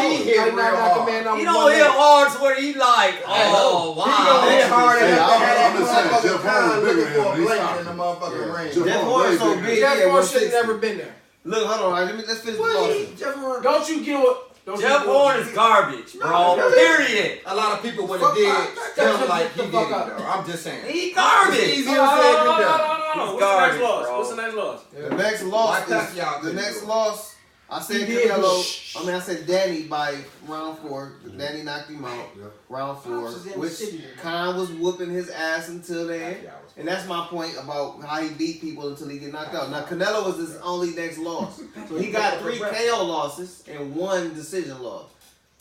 He don't hit hard to where he like, oh wow. He gonna hit hard enough to have I'm just saying, that Jeff motherfucker Horner's bigger looking for a than him. blanket in the motherfucking ring. Jeff Horner's so big. Jeff Yeah, Horner should have 160. never been there. Look, hold on. Let's finish the losses. Jeff Horner. Don't you give it. Jeff Horner's garbage, bro. Period. A lot of people would have did him like he did it though. I'm just saying. He garbage. It's easier said than done. What's the next loss? What's the next loss? The next loss. Pacquiao The did next it. loss. I said Canelo. I said Danny by round 4. Danny knocked him out. Round 4, which Khan was whooping his ass until then. And that's my point about how he beat people until he get knocked out. Now Canelo was his only next loss, so he got 3 KO losses and 1 decision loss.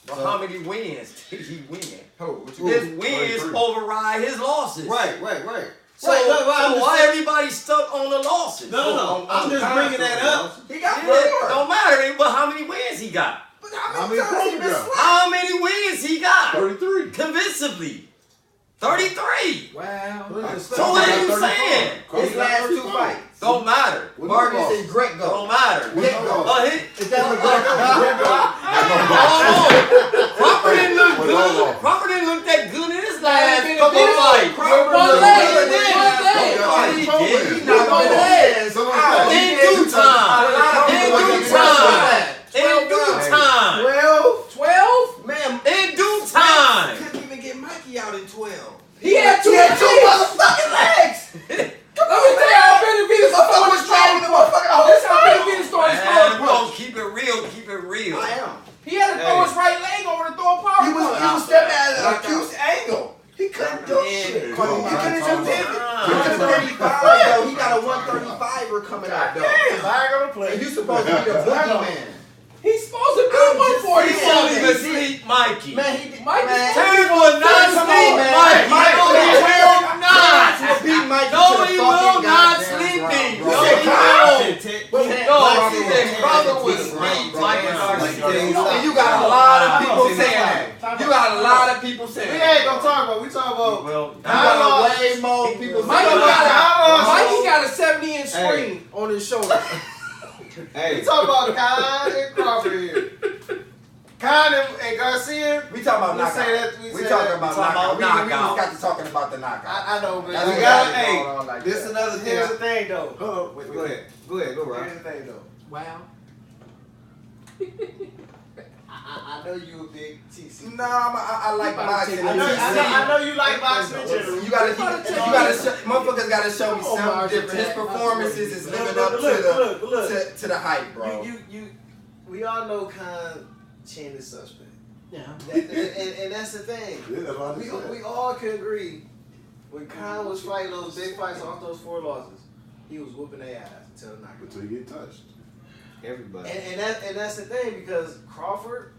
But how many wins did he win? What you His wins override his losses. Right. So why everybody stuck on the losses? No. I'm just bringing that up. He got Don't matter, but how many wins he got? How many points you got? How many wins he got? 33. Convincingly. 33. Wow. So what are you saying? His last 2 fights. Don't matter. Vargas and Greco. Don't matter. Is that Crawford didn't look good. Crawford didn't look that good in his last couple of fights. In due time. 12? Man, In due time. couldn't even get Mikey out in 12. He had 2 motherfucking legs. Let me tell you how Benavidez was dragging the motherfucker the whole That's how time. Benavidez started Man, scoring we're punch. gonna keep it real. I am. He had to throw his right leg over to throw a power He punch. was stepping at an acute angle. He couldn't do shit. He couldn't do pivot. He couldn't 35 though. He got a 135er coming out though. Flag on the plate. And you supposed to be the boogeyman. He's supposed to be He 147. won't even sleep, Mikey. Man, he did. Mikey Man, Terrance will not Come on, sleep, man. Mikey. Mikey No, he will not. will beat Mikey No, to the he fucking will not goddamn sleep ground, me. bro. No, Said he Kyle. won't. No, he said brother will sleep. Mikey And you got a lot of people saying that. You got a lot of people saying We that. ain't gonna talk about. We talk about. Well, You got way more people saying that. Mikey got a 70-inch screen on his shoulder. Hey, We talk about Khan and Crawford here. Khan and Garcia. We talking about We knockout. say that- we We say talking that. about We talking knockout. about We knockout. just got to talking about the knockout. I know, but That's we what got got it. going on like this that. another thing. here's the thing though. Go ahead, Rob. Here's the thing though. Wow. I know you a big TC. No, I like boxing. I know you like boxing in general. You gotta motherfuckers gotta show me something different. His performances is living up to the hype, bro. We all know Khan Chin is suspect. Yeah. And that's the thing. Yeah, we all can agree when Khan was fighting those big fights off those 4 losses, he was whooping their ass until you get touched. Everybody. And that's the thing because Crawford,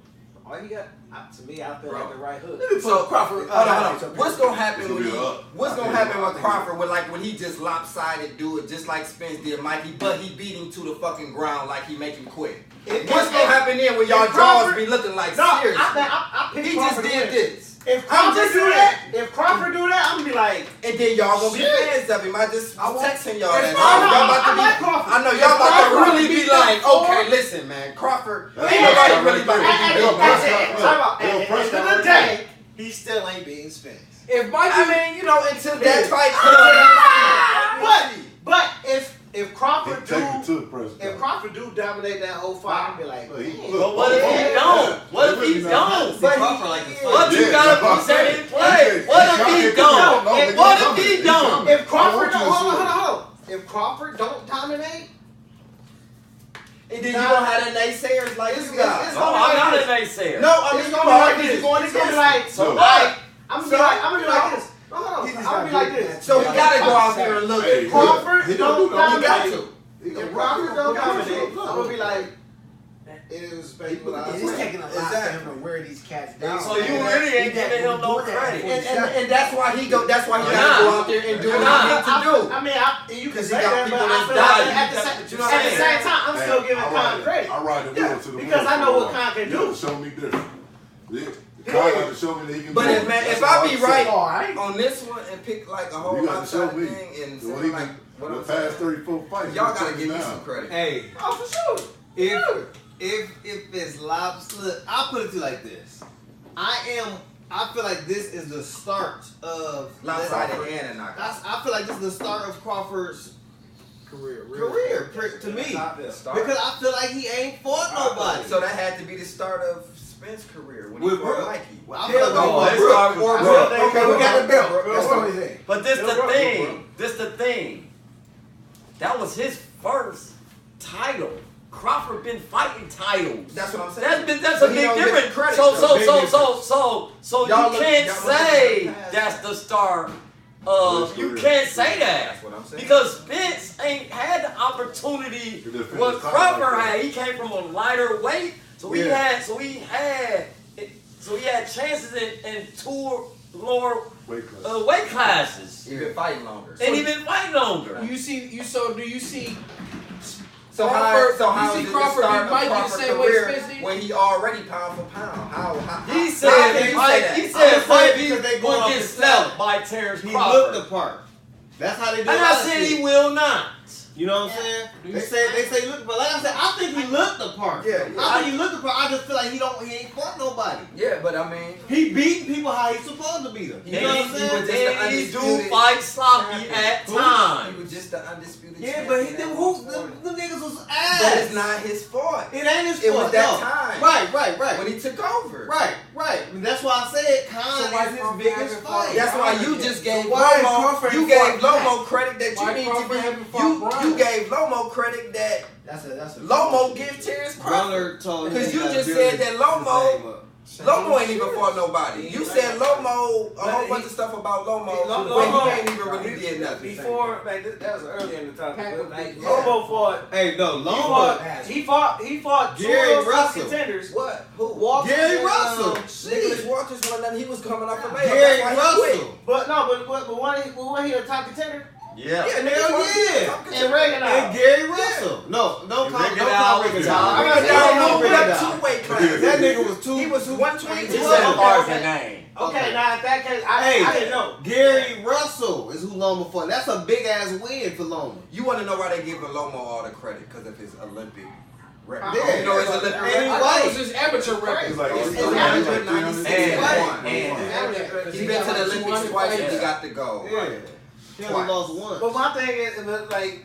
all he got to me, I feel like the right hook. So Crawford, hold on. What's gonna happen with Crawford when he just lopsided do it just like Spence did Mikey, but he beat him to the fucking ground like he make him quit. What's gonna happen then when y'all jaws be looking like serious? He just did this. If Crawford do that, I'm gonna be like, and then y'all gonna be fans of him. I was texting y'all that. I know y'all about to really be like, okay, listen, man, Crawford. Ain't nobody really about to be built. At the end of the day, he still ain't beating Spence. If Mikey, until that fight. But if Crawford do dominate that whole fight, I'd be like, but what if he don't? What if he don't? What you gotta be set in play? What if he don't? What if he don't? If Crawford don't, hold on. If Crawford don't dominate, and then you don't have the naysayers like this guy. No, I'm not a naysayer. No, I mean, it's gonna be like this. I'm gonna be like this. I'm gonna be like this. So we gotta go out there and look. If Crawford don't dominate, if Crawford don't dominate, I'm gonna be like, it was people. It's taking a lot for him to wear these cats down. So you really ain't giving him no credit. And that's why he gotta go out there and do what he needs to do. I mean, you can say that, but I feel like at the same time, I'm still giving Khan credit. I ride the wheel to the because I know what Khan can do. Show me different. Khan got to show me that he can but do it. If I be right on this one and pick like a whole outside thing and say like what I'm past saying, 34 fights, y'all gotta give me some credit. Hey, for sure. If it's lobster, I'll put it to you like this. I feel like this is the start of lopsided and a knockout. I feel like this is the start of Crawford's career to me because I feel like he ain't fought nobody. So that had to be the start of Spence's career when he fought Mikey. I feel like okay, we got the belt. That's what he said. But this the thing. This the thing. That was his first title. Crawford been fighting titles. That's what I'm saying. That's a big difference. So you can't say that's the start. You can't say that. That's what I'm saying. Because Spence ain't had the opportunity what Crawford had. He came from a lighter weight, so he had chances in 2 lower weight classes. He been fighting longer. And he been fighting longer. Do you see? So how you is see it Crawford start beat Mikey the Crawford's same way career Spence did? when he already pound for pound? How He said Mikey because they will going get off slept by Terrance He Crawford. looked the part. That's how they do it. I'm not saying he will not. You know what I'm saying? They say look, but like I said, I think he looked the part. Yeah. I think he looked the part. I just feel like he ain't fought nobody. Yeah, but I mean, he beating people how he's supposed to beat them. You know what I'm saying? And he do fight sloppy at times. He was just the undisputed Yeah, champion. but them niggas was ass. But it's not his fault. It ain't his fault. It was that time. Right. When he took over. Right. And that's why I said Khan is his biggest fight. That's why you just gave Crawford you gave Lomo credit that you need Crawford to haven't be. fought You gave Lomo credit that That's a Lomo give Terrance Crawford. told Because you just said that Lomo ain't even fought nobody. You said Lomo, a whole bunch of stuff about Lomo, but he ain't even really did nothing. Before, that was early in the topic. Lomo fought. Hey, no, Lomo. He fought Gary two Russell. contenders. What? Who? Walker Gary and, Russell. Nicholas Walters won nothing. He was coming off the mail. Gary That's why he quit. Russell. But when he a top contender? Yeah. Yeah, Hell yeah. And Reagan And Gary Russell. No call Reagan Reagan. out. Two-way class. That nigga was two. He was 122. He said Barnes' name. Okay, now in that case, I didn't know. Gary Russell is who Loma fought. That's a big ass win for Loma. You want to know why they give Lomo all the credit? Because of his Olympic record. Yeah. You know his Olympic And record? he I thought it was his amateur record. He's like, It's amateur 96 and He's been to the Olympics twice and he got the gold. Yeah. He only lost one. But my thing is, like,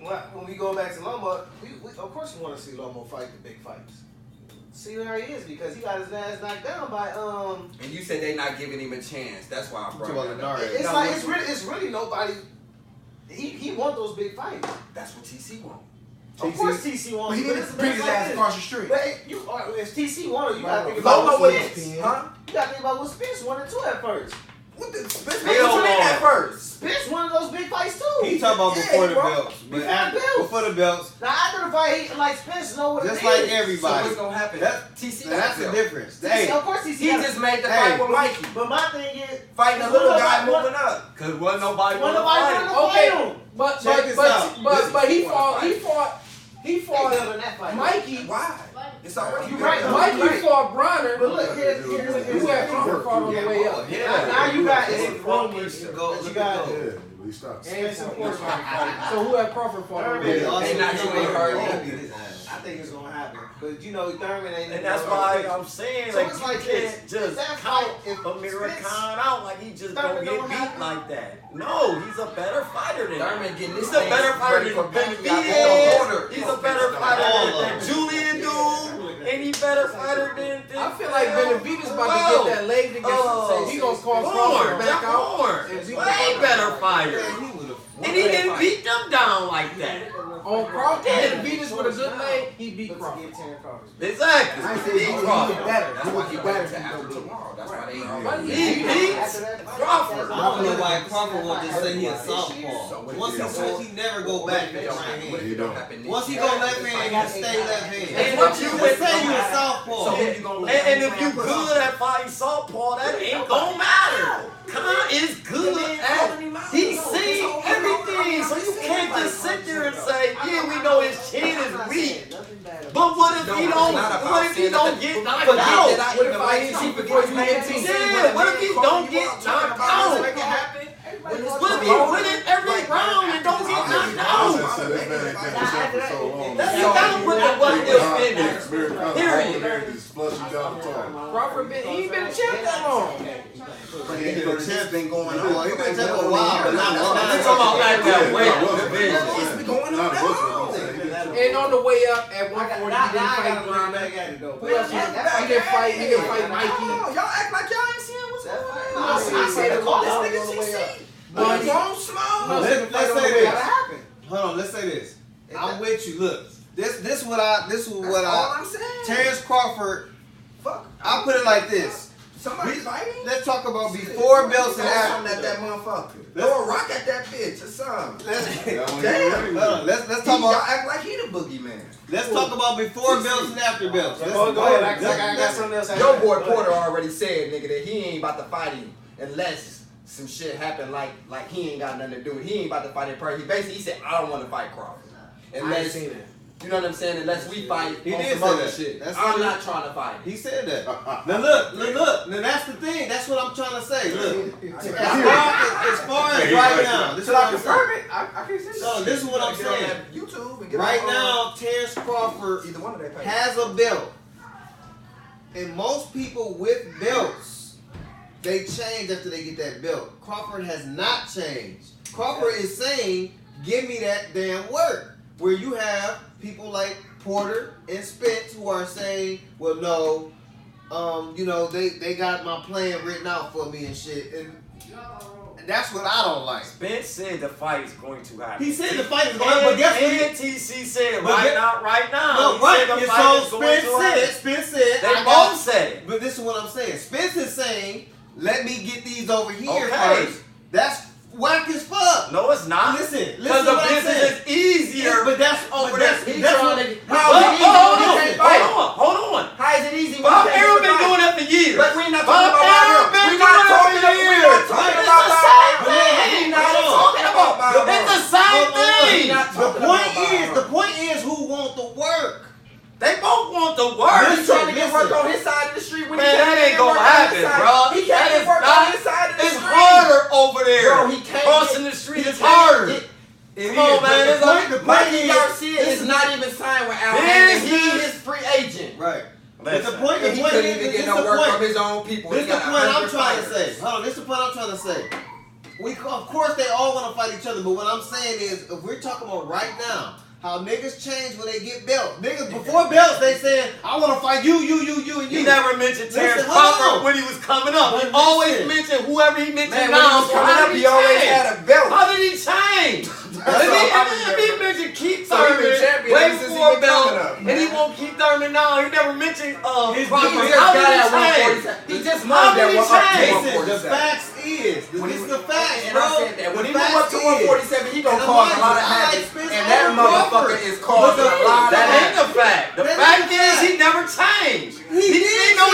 when we go back to Lomo, we of course we want to see Lomo fight the big fights. see where he is because he got his ass knocked down by And you said they not giving him a chance. That's why I brought it up. It's really nobody. He want those big fights. That's what TC want. Of course TC wants. He didn't bring his ass across the street. But if TC wanted, you gotta think about what Spence. Huh? You gotta think about what Spence wanted too at first. What the Spence at first? Spence wanted those big fights too. He talking about before the belts, but before the belts. Now after the fight, he like Spence know what it is. Just like everybody. So what's gonna happen? That's the difference. Hey, of course TC. He just made the fight with Mikey. But my thing is fighting a little guy moving up. Cause wasn't nobody want to Okay, fight. but he fought Mikey. Why? It's already Mikey fought Bronner. But look, here's who had Crawford fought on the way up. Now you got rumors to go. You got. We stopped. So who had Crawford fought on the way up? I think it's gonna happen, but you know Thurman ain't. And that's why I'm saying So like it's you like can't this. just count Amir Khan out like he just gonna get beat like that. No, he's a better fighter than Thurman getting he's a better fighter than Benavidez. He's a better fighter than Julian dude, and he better fighter than. I feel like Benavidez about to get that leg against. He gonna call Crawford back out. Way better fighter. And he didn't beat them down like that. On Crawford, Benavidez with a good leg, he beat Crawford. Exactly. I said he was better. That's why he better to after tomorrow. That's why they He beats Crawford. I don't know why Crawford won't just say he a southpaw. Once he switch, he never go back to right hand. Once he go left hand, he stay left hand. And what you would say you a southpaw. And if you good at fighting southpaw, that ain't gonna matter. Khan is good at he sees everything, so you can't just sit there and say, yeah, we know his chin is weak. But what if he don't? What if he don't get knocked out? What if I hit you before you hit me? Yeah, what if he don't get knocked out? What if he win it every round and don't get knocked out? That's not what the what if finish. Period. Crawford he ain't been a champ that long. The champ been going on. He been champ a while, but not long. I'm talking about like that weight division. It's been going on that long. And on the way up at 140, he didn't fight Bronner. Who else? He didn't fight Mikey. Y'all act like y'all ain't seeing what's going on. I said This nigga CC. But he's on slow. Let's say this. Hold on, let's say this. I'm with you. Look, this is what all I'm saying. Terrance Crawford. Fuck. I'll put it like this. Somebody fighting? Let's talk about before belts and after. At that motherfucker. Throw a rock at that bitch or something. Damn. Let's talk about. Y'all act like he the boogeyman. Let's talk about before belts and after belts. Go ahead. I got something else. Your boy Porter already said, nigga, that he ain't about to fight him unless some shit happen like he ain't got nothing to do with it. He ain't about to fight in person. He said, I don't want to fight Crawford. Unless, you know what I'm saying? Unless we fight He on did some say other that. shit. That's I'm what not trying to fight him. He said that. Now look. Now that's the thing. That's what I'm trying to say. Look, as far as right now, this is what I'm saying. I can't say No, this is what I'm saying. YouTube and get Right now, Terrance Crawford either one of that has a belt, and most people with belts, they change after they get that belt. Crawford has not changed. Crawford is saying, "Give me that damn work." Where you have people like Porter and Spence who are saying, well, no, they got my plan written out for me and shit. And that's what I don't like. Spence said the fight is going to happen. He said the fight is going to happen, but guess what? And TC said right now. No, He right. said the fight is going to happen. Spence said. They both said it. But this is what I'm saying. Spence is saying, let me get these over here Okay. first. That's whack as fuck. No, it's not. Listen Because to the what I'm business saying. is easier. But that's over that's there. what Hold on. How is it easy? Bob Aaron been doing that for years. But we're not Bob talking Aaron about been We're not doing talking that for years. about It's the same thing. We're not talking about. It's the same thing. The point is who want the work. They both want the work. He's trying to get work on his side of the street. When Man, that ain't gonna happen, bro. He can't get work on his side of the It's street. harder over there. Bro, he can't Crossing the street is harder. Come on, man. It's like Mikey Garcia is not even signed with Al Hammond. He is free agent. Right. But the point He couldn't even get no work from his own people. This is the point I'm trying to say. Hold on, this is the point I'm trying to say. Of course, they all want to fight each other, but what I'm saying is, if we're talking about right now, how niggas change when they get belts. Niggas before belts, they saying, I want to fight you, and you. He never mentioned Terrance Crawford when he was coming up. He always mentioned whoever he mentioned now. He always had a belt. How did he change? If he mentioned Keith Thurman way before belt, and he won't Keith Thurman now. He never mentioned Crawford. How did he change? He just moved that one up. The facts is, this is the facts, bro. When he moved up to 147, he gonna cause a lot of havoc, and that motherfucker is causing a lot of That ain't havoc. the fact. The fact is he never changed. He did not.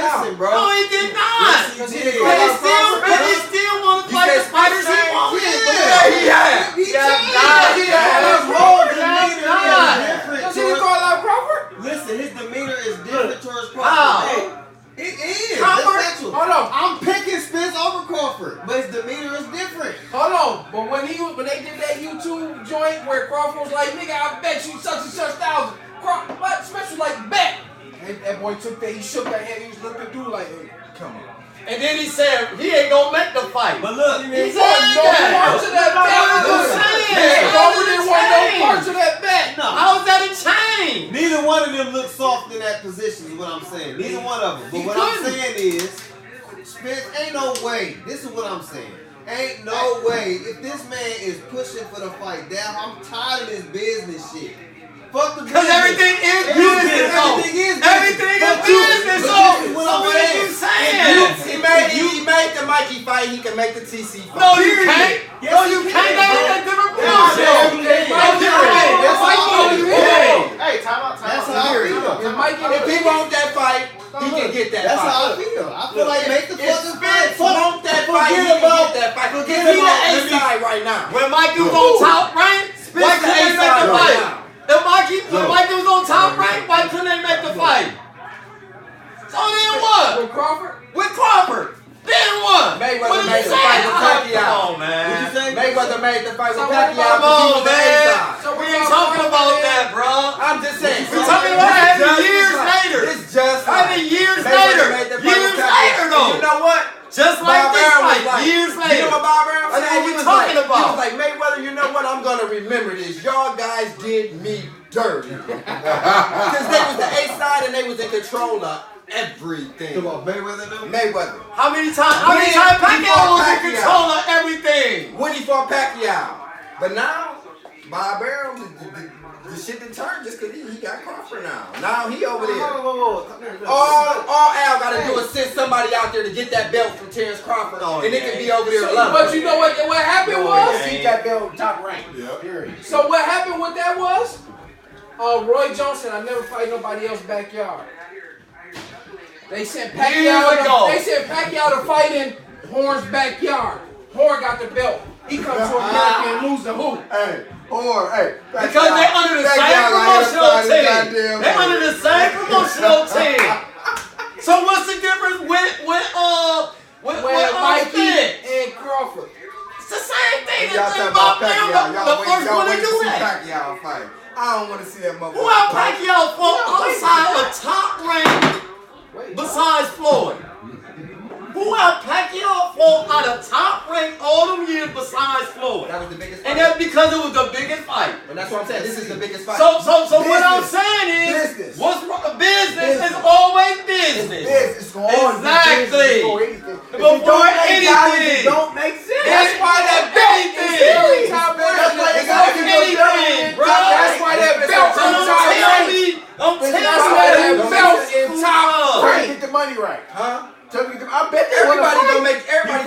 Listen, bro. No, he did not. Yes, he And did. he still want to fight the fighters he wants. Yeah, he had. Listen, his demeanor is different towards Crawford. How? It is. Crawford? That's factual. Hold on. I'm picking Spence over Crawford, but his demeanor is different. Hold on, but when they did that YouTube joint where Crawford was like, nigga, I bet you such and such thousand. Spence was like, bet. And that boy took that, he shook that hand, he was looking through like, hey, come on. And then he said he ain't gonna make the fight. But look, he said no parts of that bet. Crawford didn't want no parts of that bet. No. How's that a change? Neither one of them look soft in that position is what I'm saying. Neither one of them. But what I'm saying is, Spence, ain't no way. This is what I'm saying. Ain't no way. If this man is pushing for the fight down, I'm tired of this business shit. Fuck the business. Because everything is business. Everything is business. So what are you saying? He made the Mikey fight. He can make the TC fight. No, you can't. No, you can't. That's a different bullshit. Hey, time out. That's how I feel. If he want that fight, he can get that fight. That's how I feel. I feel like make the fucking fight. Want that fight, he can get that fight. He the A-side right now. When Mikey was on top rank, why couldn't they make the fight? When Mikey was on top rank, why couldn't they make the fight? So then what? With Crawford? With Crawford. Then what? Mayweather made the fight with Pacquiao. Come on, man. Mayweather made the fight with Pacquiao. Come on, man. We ain't talking about that, bro. I'm just saying. We're talking about having years later. It's just having years later. Years later, though. You know what? Just like this fight, years later. You know what Bob Arum said? That's what we're talking about. He was like, Mayweather, you know what? I'm going to remember this. Y'all guys did me dirty. Because they was the A-side and they was in control of everything. Come on, Mayweather. How many times Pacquiao was in control of everything? When he fought Pacquiao. But now, Bob Arum, the shit didn't turn just because he got Crawford now. Now he over there. All Al got to do is send somebody out there to get that belt from Terrance Crawford, and it can be over there alone. But you know what happened was? He got belt top rank. Yep. So what happened with that was? Roy Johnson, I never fight nobody else's backyard. They sent Pacquiao to fight in Horn's backyard. Horn got the belt. He comes to America and lose the hoop. Because they under the same promotional team. They under the same promotional team. So what's the difference with Mikey and Crawford? It's the same thing. Y'all talking about Pacquiao. The first one to do that. Pacquiao fight. I don't want to see that motherfucker. Who else Pacquiao fought outside of top rank besides Floyd? Who else Pacquiao fought out of top rank all them years besides Floyd? That was the biggest fight. And that's because it was the biggest fight. And that's what I'm saying. This is the biggest fight. So what I'm saying is, what's business is always business. Business going on. Exactly. Before anything. It don't make sense. That's why that belt is Still top rank. anything, bro. That's why that belt is top rank. I'm telling That's you why that that belt is top rank. Get the money right. Huh? I bet Everybody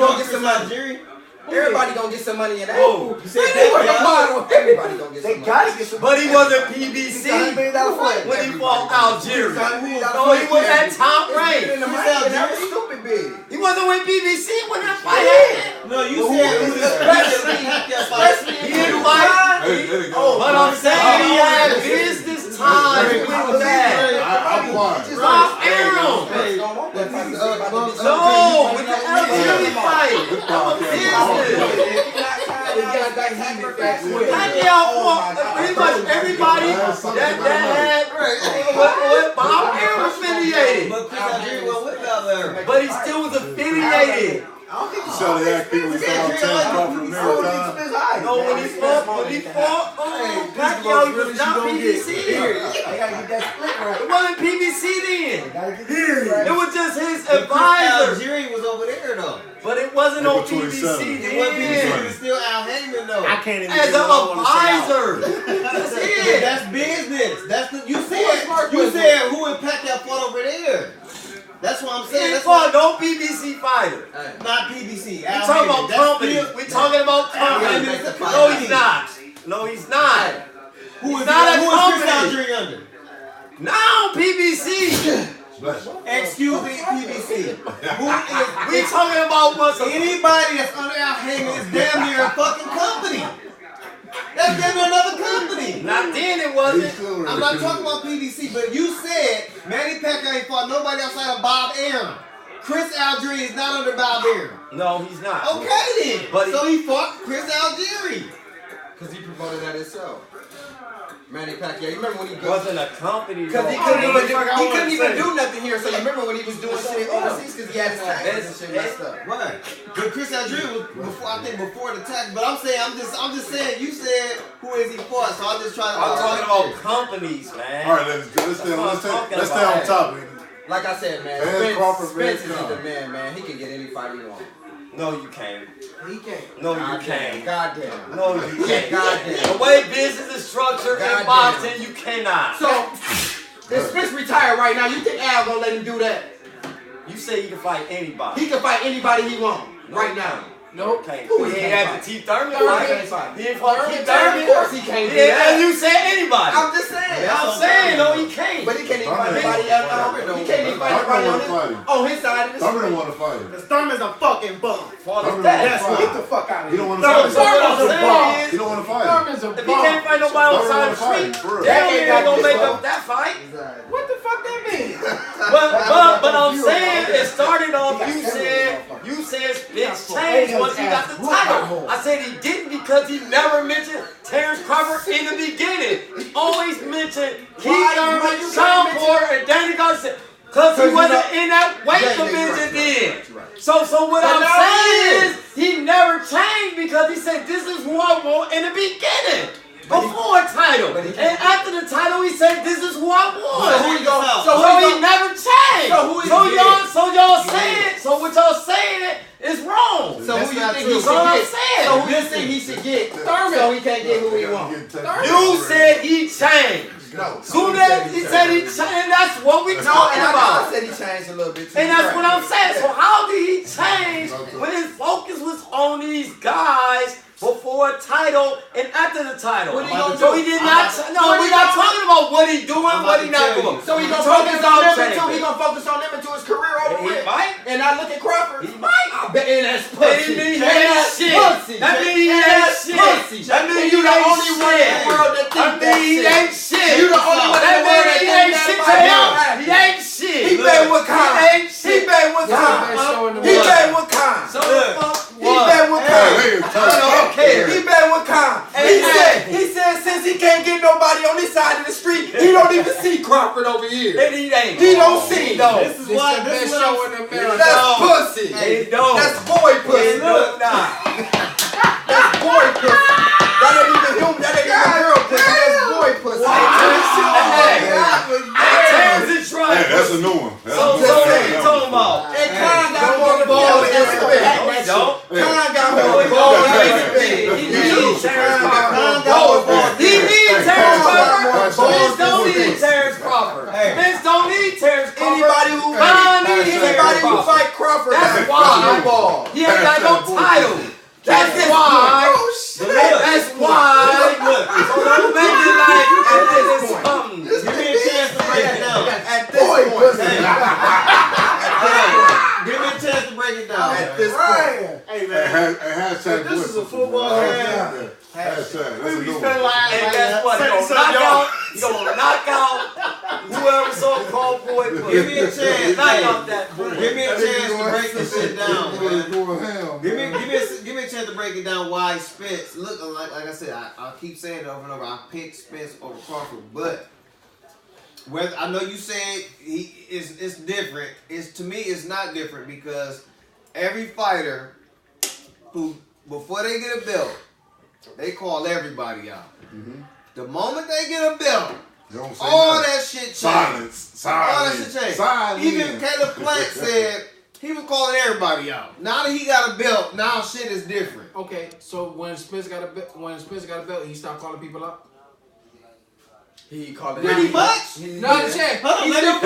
gonna get some money. Everybody gonna get some money in that. Everybody gonna get some money. gotta get some But he wasn't PBC when he fought Algeria. No, he was at top rank. That was stupid big. He wasn't with PBC when that fight happened. No, you said He didn't fight. But I'm saying he had business ties with that. Bob Arum. No, with the Algeria fight. That was business. Pacquiao fought pretty much everybody that had what Bob Arum affiliated. But he still was affiliated. So they ask people to come out Terrance Crawford American. No, when he fought When he fought Pacquiao, he was not PBC. They gotta get that split right. It wasn't PBC then. They gotta get the split right. It was just his Chris advisor. Algieri was over there though. But it wasn't on April PBC 27. then. It wasn't PBC. It was still Al Heyman though. I can't even As get an what I wanna say out. advisor. That's it. That's business. That's the, you said who and Pacquiao fought over there. That's what I'm saying. He That's fought why, no PBC fighter. not PBC. We talking about companies. We talking about companies. No, he's not. No, he's not. Who is not a Chris company. Algieri under? Now PBC. Excuse me, PBC. Who is? We talking about what's Anybody that's under Al Heyman is damn near a fucking company. That's damn near another company. Not then it wasn't. I'm not talking about PBC, but you said Manny Pacquiao ain't fought nobody outside of Bob Arum. Chris Algieri is not under Bob Arum. No, he's not. Okay then. But so he fought Chris Algieri. Because he promoted that himself. Manny Pacquiao. You remember when he wasn't a company. Because he couldn't even do nothing here. So you remember when he was doing shit overseas because he had his taxes and shit messed up. Right. But Chris Algieri was before the tax. But I'm just saying. You said who is he fought? So I'm just trying to. I'm talking about companies, man. All right, let's stay on topic. Like I said, man, Spence is the man. He can get any fight he wants. No, you can't. He can't. No, you can't. Goddamn. No, you can't. Goddamn. The way business is structured in boxing, you cannot. So, if Spence retired right now, you think Al gonna let him do that? You say he can fight anybody. He can fight anybody he wants right now. Nope. Okay. Who He he ain't can't had the fight? T Thurman Thurman fight. He ain't fought T Of Thurman. course he can't do Yeah, and that. you said anybody. I'm just saying. I'm saying, no, he can't. But he can't even Thurman fight anybody. He can't even fight anybody on his side of the Thurman street. don't want to fight him. Because Thurman's a fucking bum. That's Get the fuck out of He here. don't want to fight him. Thurman's a bum. He don't want to fight him. Thurman's a If he can't fight nobody on the side of the street, damn, he ain't gonna make up that fight. What the fuck that mean? But I'm saying it started off. You said Spence changed once he got the title. I said he didn't because he never mentioned Terrance Crawford in the beginning. He always mentioned Keith Thurman, Sean Porter, and Danny Garcia. Because he wasn't in that weight division then. So what I'm saying is he never changed because he said this is who I want in the beginning. Before a title. And after the title he said this is who I want. So he never changed. So y'all saying, so what y'all saying is wrong. So who you think he should So I'm get? saying. So who you think he should get? Thurman. So he can't get who he wants. You said he changed. No. Soon as he said he changed, that's what we talking I about. said he changed a little bit too. And that's what I'm saying. So how did he change when his focus was on these guys before a title and after the title? What he gonna So do? he did not. No, we're not talking about what he doing, what he not doing. So he gonna talking focus on them changing. until he gonna focus on them until his career over He with. might. And I look at Crawford. He might. I bet and that's That pussy. mean he And ain't that's shit. pussy. That mean he And ain't that's shit. pussy. That mean And you you the ain't only one in shit. the world that That think that mean he shit. ain't shit. You the only one in That the world mean that he think ain't that shit to about him. him. He ain't shit. He been with Khan. He ain't shit. He been with Khan. He been with Khan. So the fuck He been with Khan. I don't care. He been with Khan. He said since he can't get nobody on this side of the street, he don't even see Crawford over here. And he ain't. He don't see though. This is why the this best is show what in America. That's pussy. He don't. That's boy pussy. Look now. That's boy pussy. That ain't even him. That ain't even girl pussy. That's boy pussy. Terrance is right. Hey, that's a new one. That's So a new what one. you talking about? And Khan got more ball than respect. No, he don't. Khan got No, more he ball don't. than respect. He needs Terrance Khan Crawford. got more ball. He needs Terrance Crawford. Khan Vince don't need Terrance Crawford. Vince don't need Terrance Crawford. Anybody who Terrance Crawford. fight Crawford, That's got why. ball. He ain't got no title. That's why. That's why. So don't make it like this is something. Give me a chance to break it down. At this point. Give me a chance to break it down. At this point. Hey man, Hashtag this is a Blitz. football game. Hashtag. That's a We new spend one. like And guess what? You gonna knock out whoever so-called boy pussy. Give me a chance. Knock out that boy. Give me a chance to break this shit down, man. Going ham, Give man. me a chance to break it down why Spence. Look, like I said, I keep saying it over and over. I picked Spence over Crawford, but whether I know you said it's different. To me, it's not different because every fighter who before they get a belt they call everybody out. Mm-hmm. The moment they get a belt, all that shit changed. Silence. All that shit changed. Even Caleb Plant said he was calling everybody out. Now that he got a belt, now shit is different. Okay, so when Spence got a belt, he stopped calling people out. He called it pretty much. No, check. Let me finish.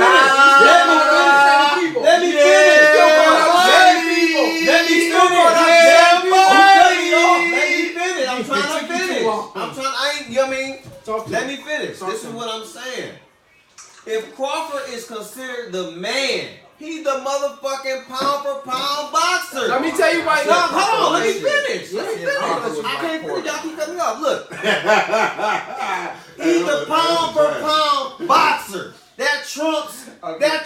Let me finish. This is what I'm saying. If Crawford is considered the man, he's the motherfucking pound for pound boxer. Let me tell you right now. Hold on, let me finish. I can't finish. Y'all keep cutting me off. Look. He's the pound for pound boxer. That trumps Thurman. That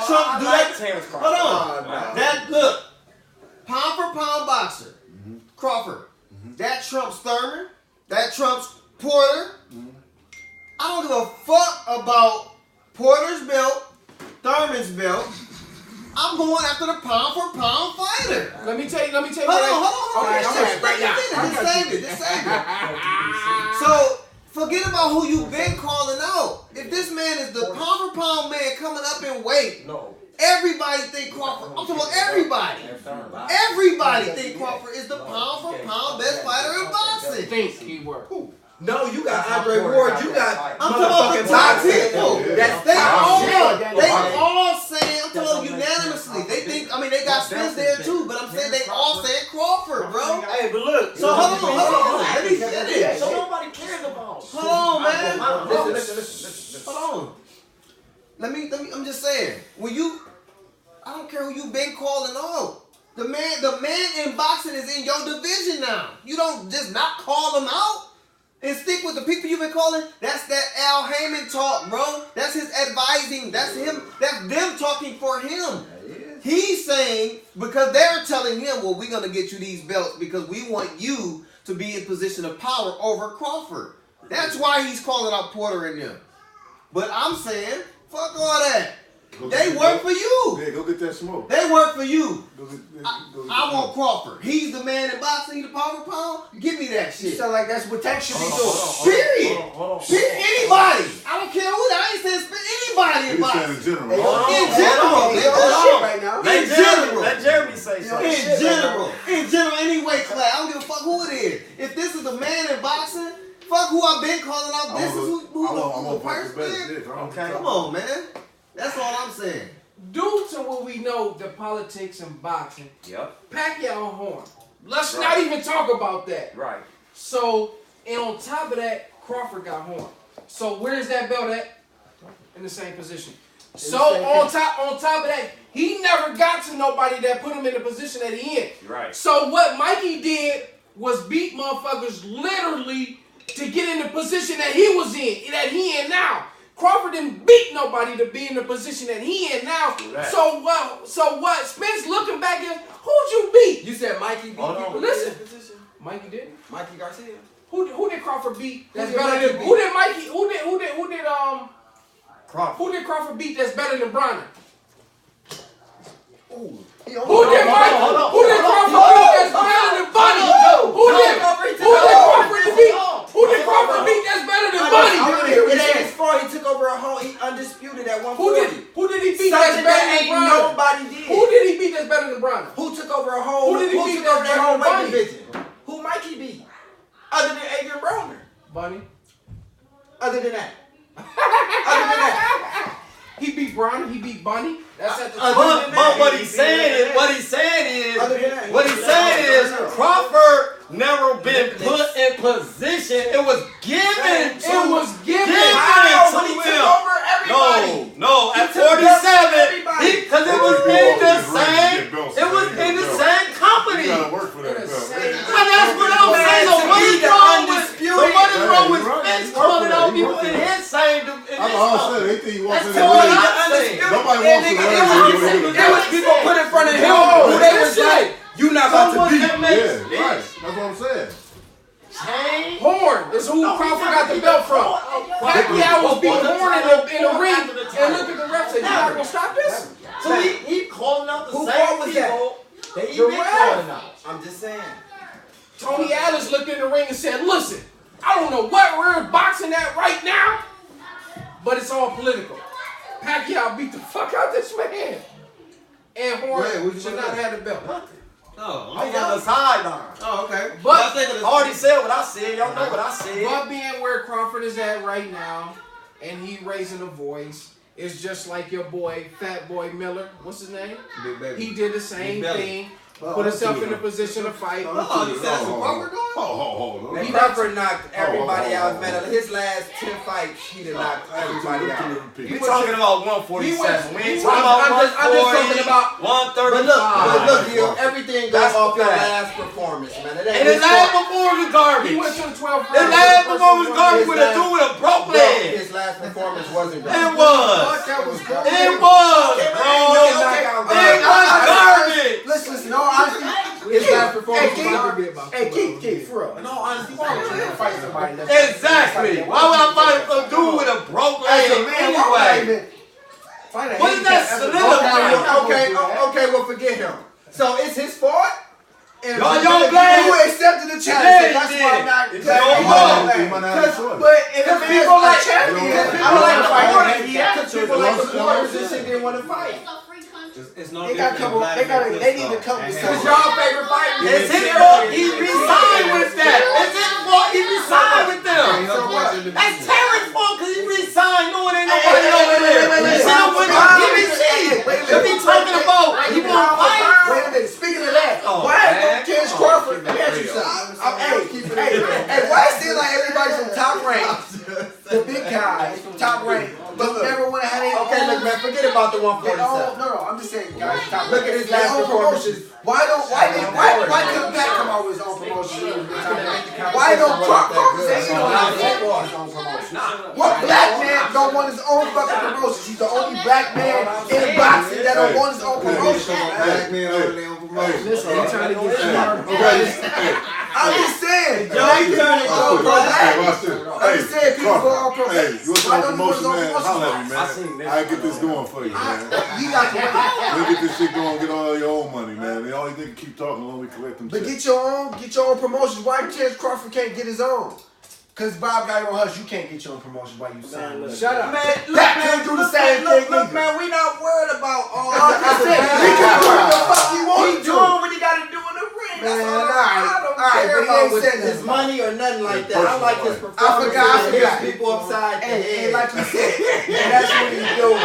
trumps Terrance Crawford. Hold on. Look. Pound for pound boxer. Crawford. That trumps Thurman. That trumps Porter. I don't give a fuck about Porter's belt, Thurman's belt. I'm going after the pound for pound fighter. Let me tell you. Hold on. Just save it. So forget about who you've been calling out. If this man is the pound for pound man coming up in weight, everybody think Crawford. I'm talking about everybody. Everybody think Crawford is the pound for pound best fighter in boxing. Think keyword. No, you got Andre Ward. You got I'm talking about the top people. They all saying. I'm talking about unanimously. They think. I mean, they got Spence there too, but I'm saying they all saying Crawford, bro. Hey, but look. So hold on. Let me finish. So nobody cares about. Hold on, man. Hold on. Let me. I'm just saying. When you, I don't care who you been calling out. The man in boxing is in your division now. You don't just not call him out. And stick with the people you've been calling. That's that Al Heyman talk, bro. That's his advising. That's him. That's them talking for him. He's saying, because they're telling him, well, we're going to get you these belts because we want you to be in position of power over Crawford. That's why he's calling out Porter and them. But I'm saying, fuck all that. They work for you. Yeah, go get that smoke. They work for you. I want Crawford. He's the man in boxing. He's the pound for pound. Give me that shit. You sound like that's what Tank should be doing. Period. Anybody. I don't care who that. I ain't saying anybody in boxing. In general. In general. Let Jeremy say something. In general, any weight class. I don't give a fuck who it is. If this is the man in boxing, fuck who I've been calling out. This is who the person is. Okay. Come on, man. That's all I'm saying. Due to what we know, the politics in boxing, Pacquiao Horn. Let's not even talk about that. Right. So, and on top of that, Crawford got Horn. So where's that belt at? In the same position. So on top of that, he never got to nobody that put him in the position that he in. Right. So what Mikey did was beat motherfuckers literally to get in the position that he was in, that he in now. Crawford didn't beat nobody to be in the position that he in now. Right. So what? Spence looking back at, who'd you beat? You said Mikey beat people. Listen, Mikey did. Mikey Garcia. Who did Crawford beat? That's better better than Who did Mikey? Who did Crawford? Who did Crawford beat? That's better than Bronner. Who did Crawford beat? That's better than Bunny? Who did Crawford beat? That's better than Bunny? He took over a whole. He undisputed at 140. Who did he beat? That's better than Bronner? Nobody did. Who did he beat? That's better than Bronner? Who took over a whole? Who did he beat? Took over that whole weight Bunny? division? Who Mikey beat? Other than Adrian Broner. Bunny. Other than that. He beat Bronner. He beat Bunny. That's at the But what he's saying is Crawford never been put in position. It was given to him. No, at 47, because it was in the same company. You gotta work for that belt. And that's what I'm saying. So what is wrong with Spence calling out people in his same division? I said they think he wants in the what ring. I'm saying. Nobody wants in the ring. There was people put in front of him who they was like, you not about to beat. Yeah, right. That's what I'm saying. Horn is who Crawford got the belt from. Pacquiao was beating Horn in the ring, and look at the ref said, "You not gonna stop this?" So he calling out the Who same was that? people that he been Jarrell. calling out. I'm just saying. Tony Atlas looked in the ring and said, listen, I don't know what we're boxing at right now, but it's all political. Pacquiao beat the fuck out this man. And Horn should not have the belt. No, I'm on the sideline. Oh, okay. But I already said what I said. Y'all know what I said. But being where Crawford is at right now, and he raising a voice, it's just like your boy, Fat Boy Miller. What's his name? Big Baby. He did the same thing. Put himself in a position to fight. You said that's what Crawford doing? Hold on. Crawford knocked everybody out, man. His last 10 fights, he did knock everybody out. We talking about 147. We ain't I'm talking just talking about 135. But look, Gil, everything goes off your last performance, man. And his last performance was garbage. He went to the 12th round. His last performance was garbage with a dude with a broke leg. His last performance wasn't It garbage. was. It was, bro. It was garbage. Listen, no honesty. His last performance was garbage. Hey, Keith, for real. No honesty, why would you fight somebody that's Exactly. Why would I fight a dude with a broke leg anyway? What is that solidifying? Okay, well, forget him. So it's his fault? And Y'all blame. You accepted the challenge. That's why I'm not. But if people like supporters and shit didn't want to fight. It's no they need to come to It's y'all favorite fighter. It's his fault. He resigned with that. It's his fault. He resigned with them. That's Terrance's fault because he resigned knowing ain't nobody over there. He should have went to PBC. If he talking about he won't fight. Wait a minute. Speaking of that, why is Terrance Crawford? Let me ask you something. Hey, why it seems like everybody from top rank, the big guys from top rank, never want to have any. Okay, look, man, forget about the 147. No, I'm just saying, guys. Look at his last performances. Why couldn't Pat come out with his own promotion? Why don't Crawford say he don't have his own promotion? What black man don't want his own fucking promotion? He's the only black man in boxing that don't want his own promotion. Black man on their own promotion. Listen, I'm trying to get smart. I'm just saying. I'm just saying, people go all pro. Hey, you want some promotion, man? Holla at me, man. I get this going for you, man. You got to We'll get this shit going, get all your own money, man. The only thing keep talking, long we collect them. But checks. get your own promotions. Why Terrance Crawford can't get his own? Cause Bob got it on hush. You can't get your own promotion while you sign. Shut up. Man, Pat can't do the same thing. Look, man, we not worried about all I said, he can do what the fuck he wants to do. doing what he got to do in the ring. Man, I don't care about his money or nothing like that. I like his performance. I forgot. People upside the head. And like you said, and that's what he's doing.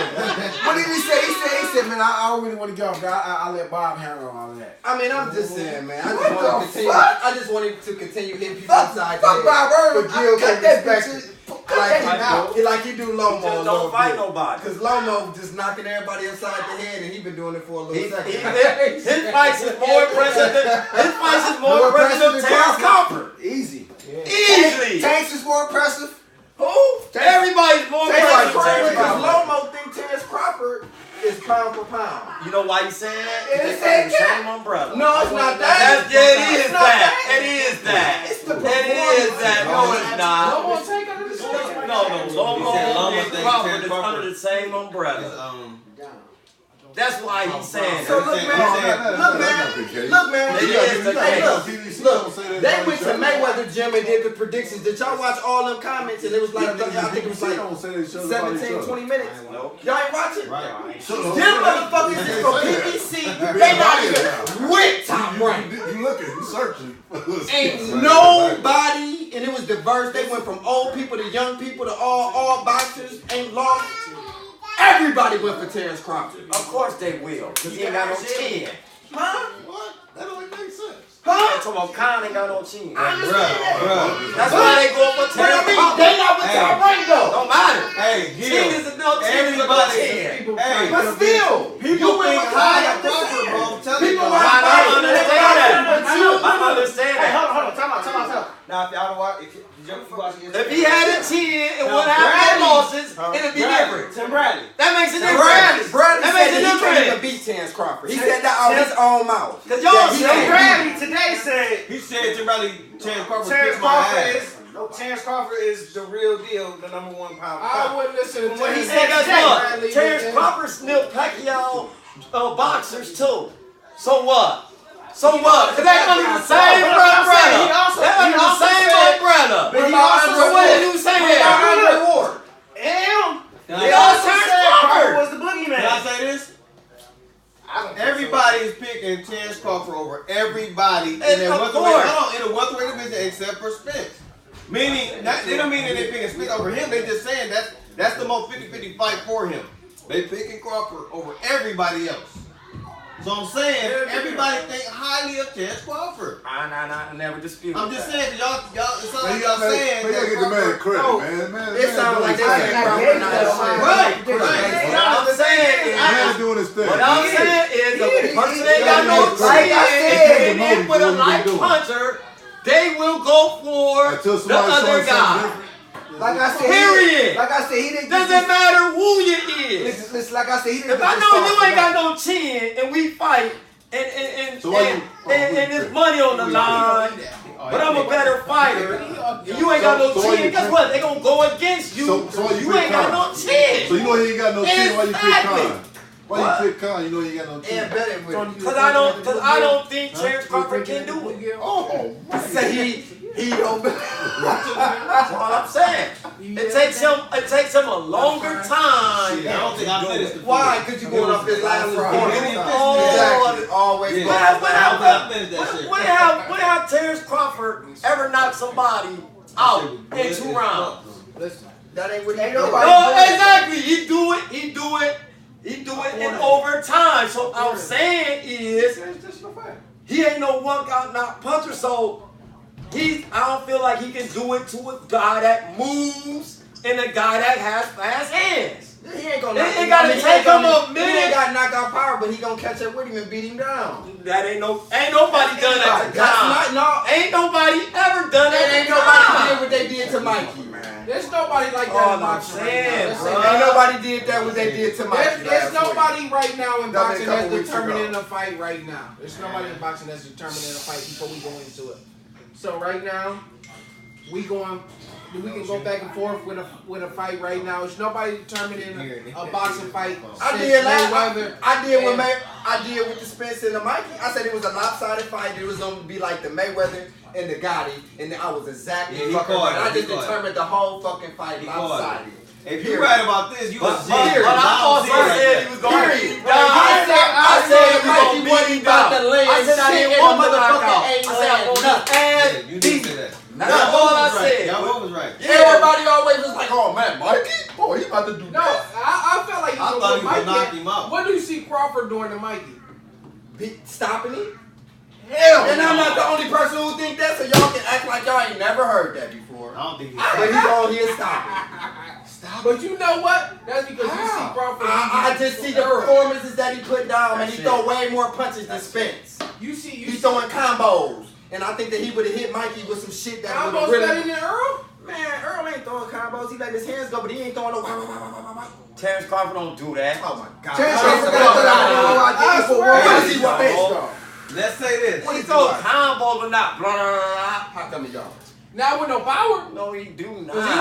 What did he say? He said, man, I don't really want to get off. I'll let Bob handle all that. I mean, I'm just saying, man. I just wanted to continue hitting people Fuck upside the head. Bob Earl. Cut that bitch. Like he do Lomo. Just don't fight nobody. Because Lomo just knocking everybody upside the head, and he been doing it for a little second. His fights is more impressive than Terrance Crawford. Easy. Easily. Tanks is more impressive. Who? Everybody's more impressive than Terrance Because Crawford. Lomo think Terrance Crawford is pound for pound. You know why you saying that? It's They the same umbrella. No, it's not that. It is that. It is that. It's the It is that. No, it's not. Lomo take under the same. No, Lomo and Crawford is under the same umbrella. That's why he's saying So that. look, man. They went to Mayweather gym and did the predictions. Did y'all watch all them comments? And it was like, I think it was like 17, 20 minutes. Y'all ain't watching? Them motherfuckers is from PBC. They not even with top rank. You looking, you searching. Ain't nobody, and it was diverse. They went from old people to young people to all boxers. Ain't lost. Everybody went for Terrance Crawford. Of course they will, because he ain't got no chin. Huh? What? That don't even make sense. I'm talking about Khan ain't got no chin. Bruh. That's why they go for Terrance Crawford. They not with top rank though. Don't matter. Hey, Chin is enough chin is enough chin. Hey, But still, people think high of Crawford, bro. I'm telling you. I understand that. I understand Hey, that. hold on. Time out. Now, if y'all don't watch, If he had a chin and wouldn't have no losses, it'd be different. Tim Bradley. That makes a difference. Bradley That said makes a he can't even difference. beat Terrance Crawford. He said that out of his own mouth. Cause y'all He say can't Bradley today said He said to Bradley, Terrance Crawford Terrance kicked my Crawford ass. Terrance Crawford is the real deal, the #1 pound. I wouldn't listen to When he Terrance. said guess that, what? Terrance Crawford snipped Pacquiao boxers too. So what? So what? Cause they under the same umbrella. in the welterweight division except for Spence. Meaning, they don't mean that they're picking Spence over him. They just saying that's the most 50-50 fight for him. They picking Crawford over everybody else. So I'm saying everybody think highly of Terrance Crawford. I never dispute. I'm just saying, y'all, it sounds like y'all saying that get the man credit, man. It sounds like they saying Crawford not right. What I'm saying is, man's doing his thing. What I'm saying is, the person ain't got no chin and with a light puncher, they will go for the other guy. Like I said, period. Like I said, he didn't. Doesn't matter who you is. Listen, like I said, he didn't. If I know you ain't got no chin and we fight and there's money on the line, but I'm a better fighter. You ain't got no chin. Guess what? They gonna go against you. So you ain't got no chin. So you know he ain't got no chin. Why you pick Khan? Why you pick Khan? You know he ain't got no chin. Because I don't think Terrance Crawford can do it. Oh, say he don't. That's all I'm saying. It takes him a longer time. I don't think I finished. Why? Because you going off his last always. When have Terrance Crawford ever knocked somebody out in 2 rounds? Listen, that ain't what he nobody. No, exactly. He do it in overtime. So I'm saying is he ain't no one-out puncher. So I don't feel like he can do it to a guy that moves and a guy that has fast hands. He ain't gonna. It gotta take him a minute. He ain't got knockout power, but he gonna catch up with him and beat him down. That ain't nobody done that to Khan. Ain't nobody ever done that. Ain't nobody did what they did to Mikey, man. There's nobody like that in boxing. Ain't nobody did that what they did to Mikey. There's nobody right now in boxing that's determining a fight right now. There's nobody in boxing that's determining a fight before we go into it. So right now, we can go back and forth with a fight right now. There's nobody determining a boxing fight. I did with the Spence and the Mikey. I said it was a lopsided fight. It was gonna be like the Mayweather and the Gotti, and I was exactly fucking right. I just determined the whole fucking fight lopsided. If you're right about this, you was but I also said he was going to beat down. I said Mikey wasn't about to land. I said I didn't want motherfucking ain't saying you did say that. That's all I said. Y'all was right. Everybody always was like, oh man, Mikey, boy, he about to do no, I felt like I thought he was knock him out. What do you see Crawford doing to Mikey? Stopping him? Hell, and I'm not the only person who think that, so y'all can act like y'all ain't never heard that before. I don't think but he's on here stopping. But you know what? That's because you see Crawford. I just see the performances that he put down, and he throw way more punches than Spence. He's throwing combos, and I think that he would have hit Mikey with some shit that would have really. Better than Earl? Man, Earl ain't throwing combos. He let his hands go, but he ain't throwing no. Terrance Crawford don't do that. Oh my God. Terrance Crawford got the what is he with? Let's say this. He throws combos but not blah blah blah. How come he don't? Not with no power. No, he do not. Hold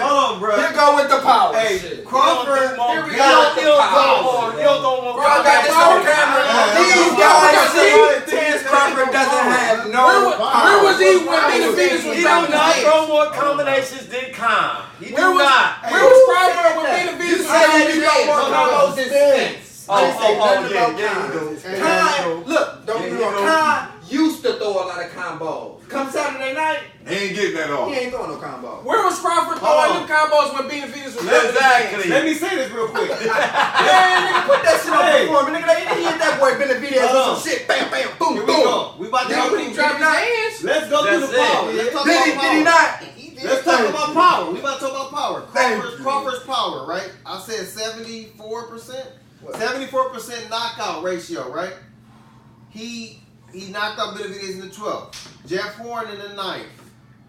on, bro. Here go with the power. Hey, Crawford. Here we go. He'll go more. Crawford got this on camera. These guys see Terrance Crawford doesn't have no power. Where was he when Benavidez was He do not throw more combinations than Khan. He do not. Where was Crawford when Benavidez was saying he got more combos than Spence? Yeah. Look, don't get me wrong. Khan used to throw a lot of combos. Come Saturday night, he ain't getting that off. He ain't throwing no combos. Where was Crawford throwing them combos when Benavidez was Exactly. Let me say this real quick. Man, nigga, put that shit on performance. Nigga, he hit that boy Benavidez with some shit. Bam, bam, boom, Here boom. We about to Now when he dropped his hands. Let's go through the power. Let's talk about power. Did he not? Let's talk about power. We about to talk about power. Crawford's power, right? I said 74%. 74% knockout ratio, right? He knocked out Benavidez in the 12th. Jeff Horn in the 9th.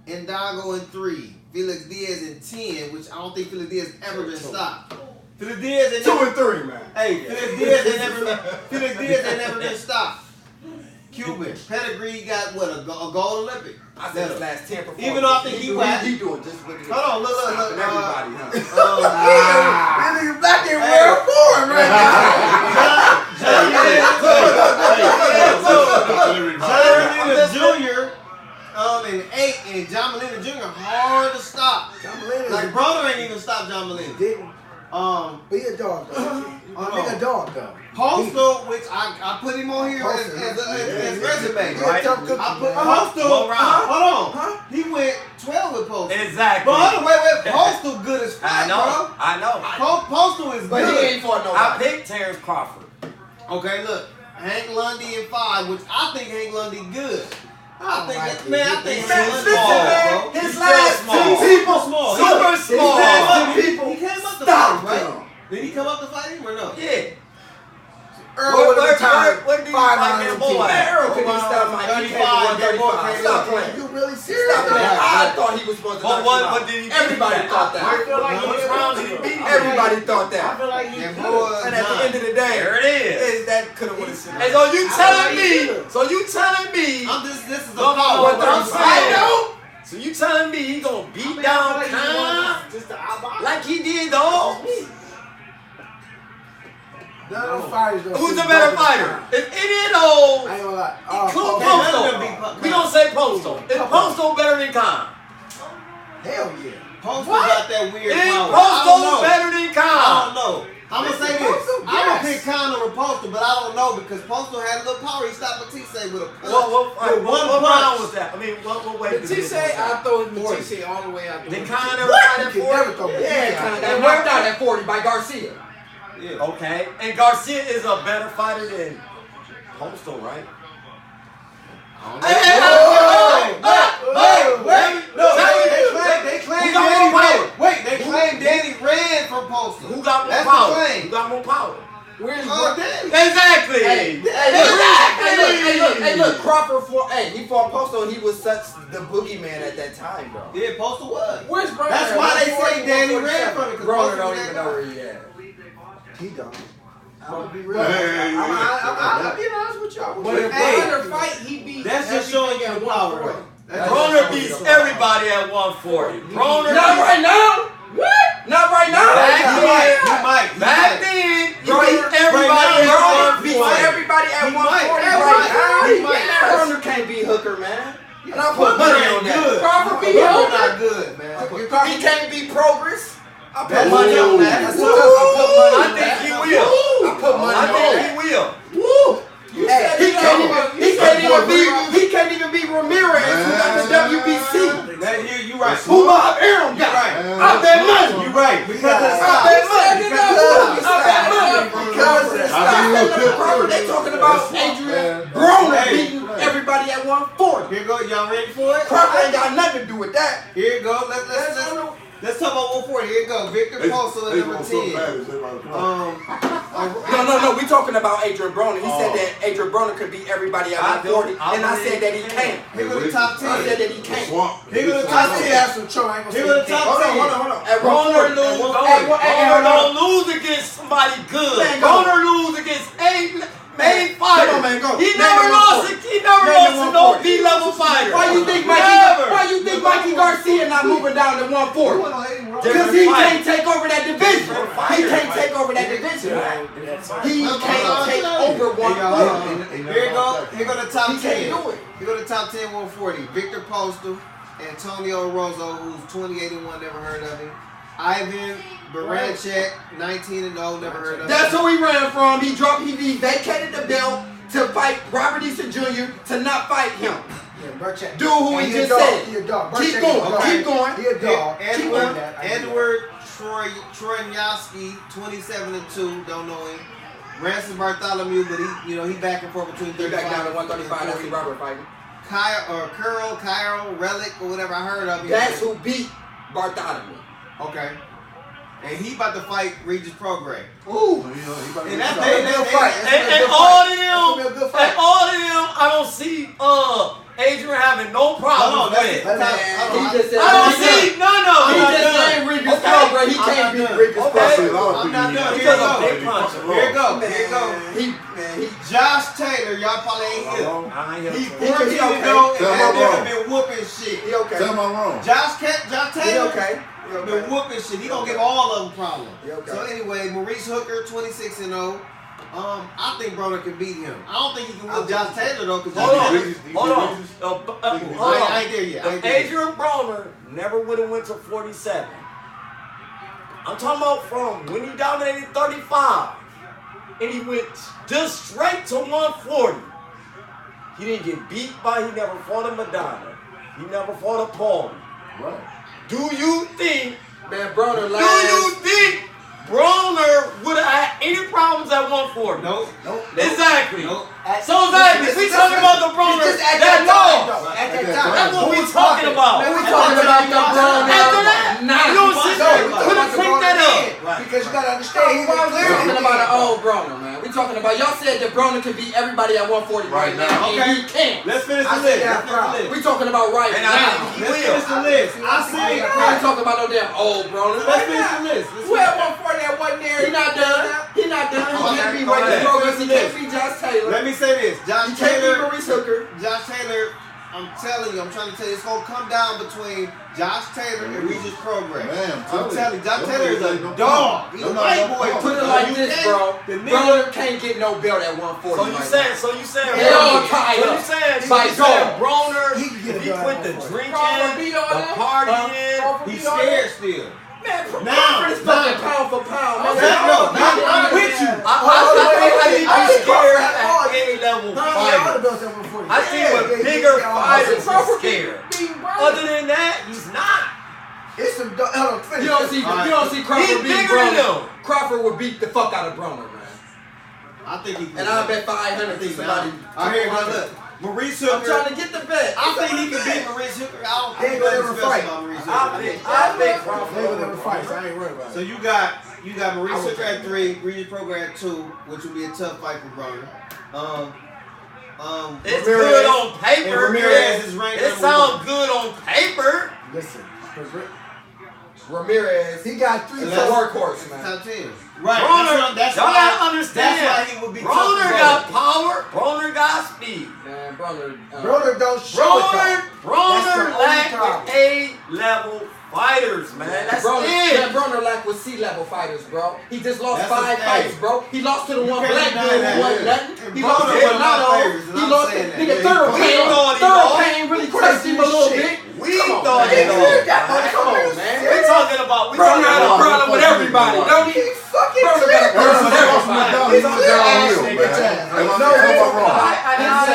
Ndago in 3. Felix Diaz in 10, which I don't think Felix Diaz ever been stopped. Felix Diaz ain't 2 and 3, man. Hey, Felix Diaz ain't never been stopped. Cuban pedigree got what a gold Olympic. I said his last 10 performances. Even though I think he doing just what he hold on, look. Everybody, huh? Nigga back in rare form right John Molina Jr. In 8 and John Molina Jr. hard to stop. Like Broder ain't even stopped John Molina. But he a dog though. Nigga a dog though. Postal, which I put him on here as resume. Right. I put Postal. Hold on. He went 12 with Postal. Exactly. But wait. Postal good as fuck, I know. bro. I know. Postal is But good. he ain't fought nobody. I picked Terrance Crawford. Okay, look. Hank Lundy in 5, which I think Hank Lundy good. I think Hank listen, Lundy man, small, bro. his last small. two people small. Super His small. last two people He came up to stop fight him, him. right? Did he come up to fight him or no? Yeah. Earl would have retired where do you 5 fight rounds that in boy? Earl couldn't stop my 35. Stop playing. You really serious? Stop playing. I thought he was supposed to knock him out. What did he do? Everybody thought I that. feel like he rounds he beat. Everybody thought I that. feel like he That could. boy And at the end of the day, There it is. that could have would have said. And so you telling me? This is a No, power. what I'm I saying. know. So you telling me he gonna beat down Khan Just the outbox. like he did though? None of those fighters don't Who's see the better both of fighter? them. If any of those, I ain't gonna lie. include none of them Postal. beat We gonna say Postal. Is Postal better than Khan? Hell yeah. Postal got that weird Is power. I don't Postal know. better than I Khan? don't know. I'm gonna say this. Postal, I'm gonna yes. pick Khan over Postal, but I don't know because Postal had a little power. He stopped Matisse with a punch. What round was that? I mean, what weight? Matisse, I throw Matisse all the way out the Did window. Khan ever fight at You can never 40? throw Matisse Yeah, out. got knocked out at 40 by Garcia. Yeah. Okay, and Garcia is a better fighter than Postal, right? They claim Danny ran from Postal. Who got more That's power? the claim. Who got more power? Where's Danny. Exactly. Hey, look, Crawford fought. Hey, he fought Postal, and he was such the boogeyman at that time, bro. Yeah, Postal was. Where's Broner? That's why they say Danny ran from it. Because Broner Postal don't was even that know guy. where he at. He don't. I'm gonna be real. Hey, I'm being honest with y'all. But if Hey, Broner fight, he beat. That's just showing you the power. though. That's just Broner showing you beats the power. everybody at 140. Broner Not right now. What? Not right now. Back He then, might. back then, you Right- beat everybody right now, at Bro, beats 140. everybody at He 140 might. right now. He might. Broner can't beat Hooker, man. And I put Hooker money ain't on that. good. Crawford beat Hooker Hooker. not good, man. He can't beat Progress. I put That's money on that. that's I tough. put money I on think that. he will. I put money I on think that. he will. Woo! Hey, he can't even beat Ramirez who got the WBC. You right. Who my Aaron got? Right. I bet money. You right. Because of the I stop. bet money. Because of the I stop. mean, They look, Crawford, they talking about Adrian Granados beating everybody at 140. Here you go. Y'all ready for it? Crawford ain't got nothing to do with that. Here you go. Let's talk about 140. Here you go. Victor Postal at number 10. No. We talking about Adrian Broner. He said that Adrian Broner could beat everybody at 140, and I said that he can't. Here go the top 10. I said that he can't. Here go the top 10. some trouble. I ain't gonna Here say go the he can't. top 10. Hold on. At Broner 140. lose. Broner Broner don't lose against somebody good. Man, go. Broner lose against main fighter. Come on, man, go. He Name never me lost 140. to no 140. B-level fighter. Why you think Mikey Garcia not moving down to 140? Because he can't take over that division. He can't take over that division. He can't take over 140. Here go the top 10. He can't do it. Here go the top 10 140. Victor Postal, Antonio Rosso, who's 28-1, never heard of him. Ivan Baranchek, 19-0, never heard of him. That's who he ran from. He vacated the belt to fight Robert Easter Jr. to not fight him. Yeah, Burchett. Do who he just said. He a dog. Keep Burchett going. is a Keep going. He a dog. Edward Trojanowski, 27-2, don't know him. Ransom Bartholomew, but he back and forth between He 35 back down to and 135. That's who 40. Robert fighting. Cairo, Relic, or whatever I heard of him. That's who beat Bartholomew. Okay. And he about to fight Regis Prograis. Ooh. And that's And all of them, I don't see Adrian having no problem with. He just said I don't see none of He them. just named Regis Prograis. He can't beat Regis Prograis. I'm not done. Because of big punch. Here you go. Josh Taylor, y'all probably ain't here. He's 14-0 and that nigga been whooping shit. He okay. Tell him I'm wrong. Josh He Taylor okay. been whooping shit. He gonna give all of them problems. He okay. So anyway, Maurice Hooker, 26-0. I think Broner can beat him. I don't think he can whoop Josh Taylor though, because Hold on. I ain't there yet. If Adrian Broner never would have went to 47, I'm talking about from when he dominated 35 and he went just straight to 140. He didn't get beat by, he never fought a Madonna. He never fought a Paul. Right. Do you think, Man, Broner do last. you think Broner would have had any problems at 140? Nope. Exactly. Nope. So exactly, we talking about the Broner Just at that that time, long. though. At that time. That's what we talking about. Man, we talking about the Broner. After that, you don't sit there, put a click that up. Because you gotta understand, he's talking about an old Broner, man. We talking about, y'all said that Broner could beat everybody at 140 right now. Okay. And he can't. Let's finish the I list. said that problem. We talking about right And now. he Let's will. finish the list. I We ain't talking about no damn old Broner. Let's finish the list. Who at 140 that wasn't there? He not done. He not done. He can't be Wayne Progress. He can't be Josh Taylor. Let me say this. He can't be Maurice Hooker. Josh Taylor, I'm telling you, I'm trying to tell you, it's going to come down between Josh Taylor and Regis Progress. Man, I'm telling you, Josh Taylor is a dog. He's a white boy. Put it like this, bro. Broner can't get no belt at 140. So you saying, They all tied so you up. saying, By Broner, He can get if he a belt quit at the 140. drinking, Crawford beat all the that? partying, He's scared still. Man, Now, Crawford is fucking pound for pound. Man, I'm with you. I think I he's think scared Crawford had all at any level All fighter. the belts at 140. I think with bigger fighters, he's scared. beat Broner. Other than that, he's not. It's some. Hold on, finish. You don't see He's Crawford beat bigger than Broner. him. Crawford would beat the fuck out of Broner, man. I think he can. And I bet 500 to somebody. I hear you. Look, Maurice Hooker. I'm trying to get the bet. I think he can beat Maurice Hooker. I don't They think ain't gonna nothing ever special fight. about Maurice I Hooker. think They Crawford. will never fight, so I ain't worried about So it. you got Maurice Hooker at 3, Regis Progress at 2, which would be a tough fight for Broner. It's Ramirez- good on and paper. Ramirez is ranked It number sounds 1. good on paper. Listen, Ramirez. he got 3 He's a tough. workhorse, man. Top 10. Right. Broner, That's y'all why. gotta understand. That's why he would be tough Broner to got go. power. Broner got speed. Man, Broner. Broner don't show it though. Broner That's the only lack problem. with A-level fighters, man. That's Broner, it. man, Broner like with C-level fighters, bro. He just lost That's 5 a fights, thing. bro. He lost to the one can't black deny dude that. who wasn't nothing. He Broner lost to one of my Granados. favorites, and He I'm lost to saying that. nigga Yeah, third he pain. thought he Third lost. pain really crushed him a little bit. We Come on, thought man. it all. Come on, man. We talking about. We Broner talking had a about. problem with everybody, don't he? He fucking Broner got a clear. problem Ever with since he lost everybody. McDonald, he went downhill, man. Am I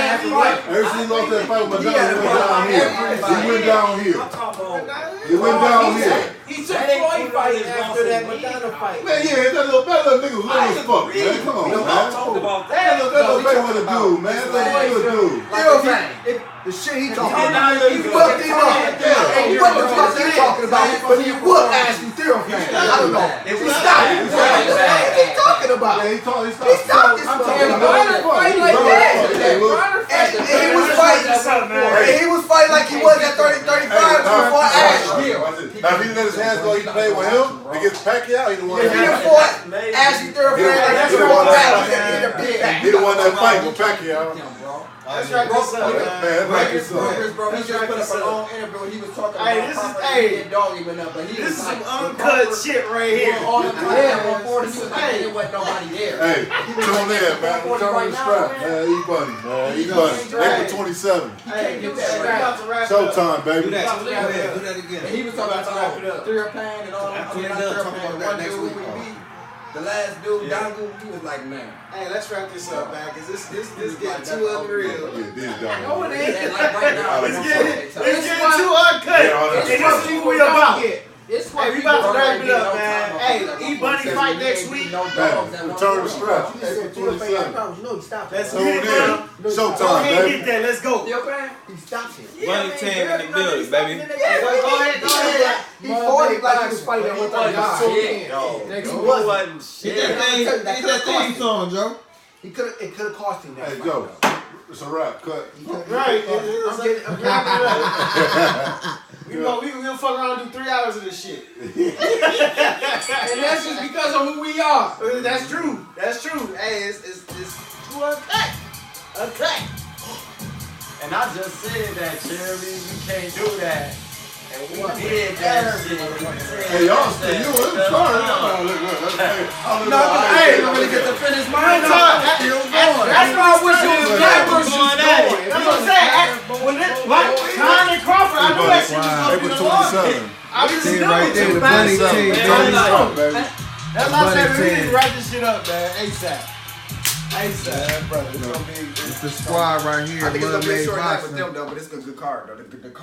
wrong? Ever since he lost that fight with McDonald, he went downhill. He went downhill. I'm talking about. He went downhill. He took Floyd fight after that Madonna fight. Man, yeah, that little nigga was little as fuck, man. Come on, We man. not talking about That that. little baby was a dude, man. That little dude. The shit he talking He about. not He even fucked him up. Yeah. And what the fuck he talking about? But he whooped Ashley Theophane. I don't know. If we Stop stop it. it, What he talking about? Yeah, he stopped. He stopped this I'm motherfucker. talking about Fight like that. And he was fighting. And he was fighting like he was at 30-35 before Ashley. Now, if he let his hands go, he played with him against Pacquiao. He the one If he that done fought Ashley Theophane like he fought Ashley, he the one that fight with Pacquiao. Let's wrap this up, man. Man, back his son. Bro, he just put up a long interview. He was talking Hey, about this is- Crawford hey, being dog even up, but he This was is like, some uncut shit right here. all the time at 140, he was like, there wasn't nobody there. Hey, tune in, man. Turn the strap, man. He buddy, man. He buddy. April 27. Hey, do we that. about to wrap it up. Showtime, Do baby. that. Do that again. And he was talking about Thrill Pain and all that. I mean, not Done Thrill talking Pain, about one that next dude week, we beat. The last dude, Dangu, he was like, man. Hey, let's wrap this up, man, because this getting too unreal. Yeah, this guy. No, it ain't. And like right now, It's It's it's getting too uncut. Yeah, And this is what we about. It's Hey, we about to wrap it up, man. Hey, E-Bunny fight next week. No Man, dogs at return the 140. strap. He said April 27. no, he stopped Let's him. Tune get it, man. in. Go Showtime, ahead and baby. get that. Let's go. He stopped him. Bunny Tam in the building, baby. Yeah, go ahead. He fought him like he was fighting at 135. Shit, dog. Next He he wasn't. wasn't Get shit. that thing song, Joe. It could have cost him that Hey, fight, Joe. though. It's a wrap. Cut. Right. I'm wrapping it up. We gonna fuck around and do 3 hours of this shit. And that's just because of who we are. That's true. That's true. Hey, it's too uncut. Uncut. And I just said that, Jeremy, you can't do that. And we did that shit. Hey, y'all still, you was sorry. No, but hey, you really get to finish mine. That's why I wish it was that versus going. That's what I'm saying. When this, like John and Crawford, I knew that shit was gonna be the long. Southern. I was just right there, the bunny team, That's why I said we need to write this shit up, man. ASAP. ASAP, brother. It's gonna be. It's the squad right here. I think it's gonna be a Mud-Made short night with Boxing. them though, but it's a good card though. The card.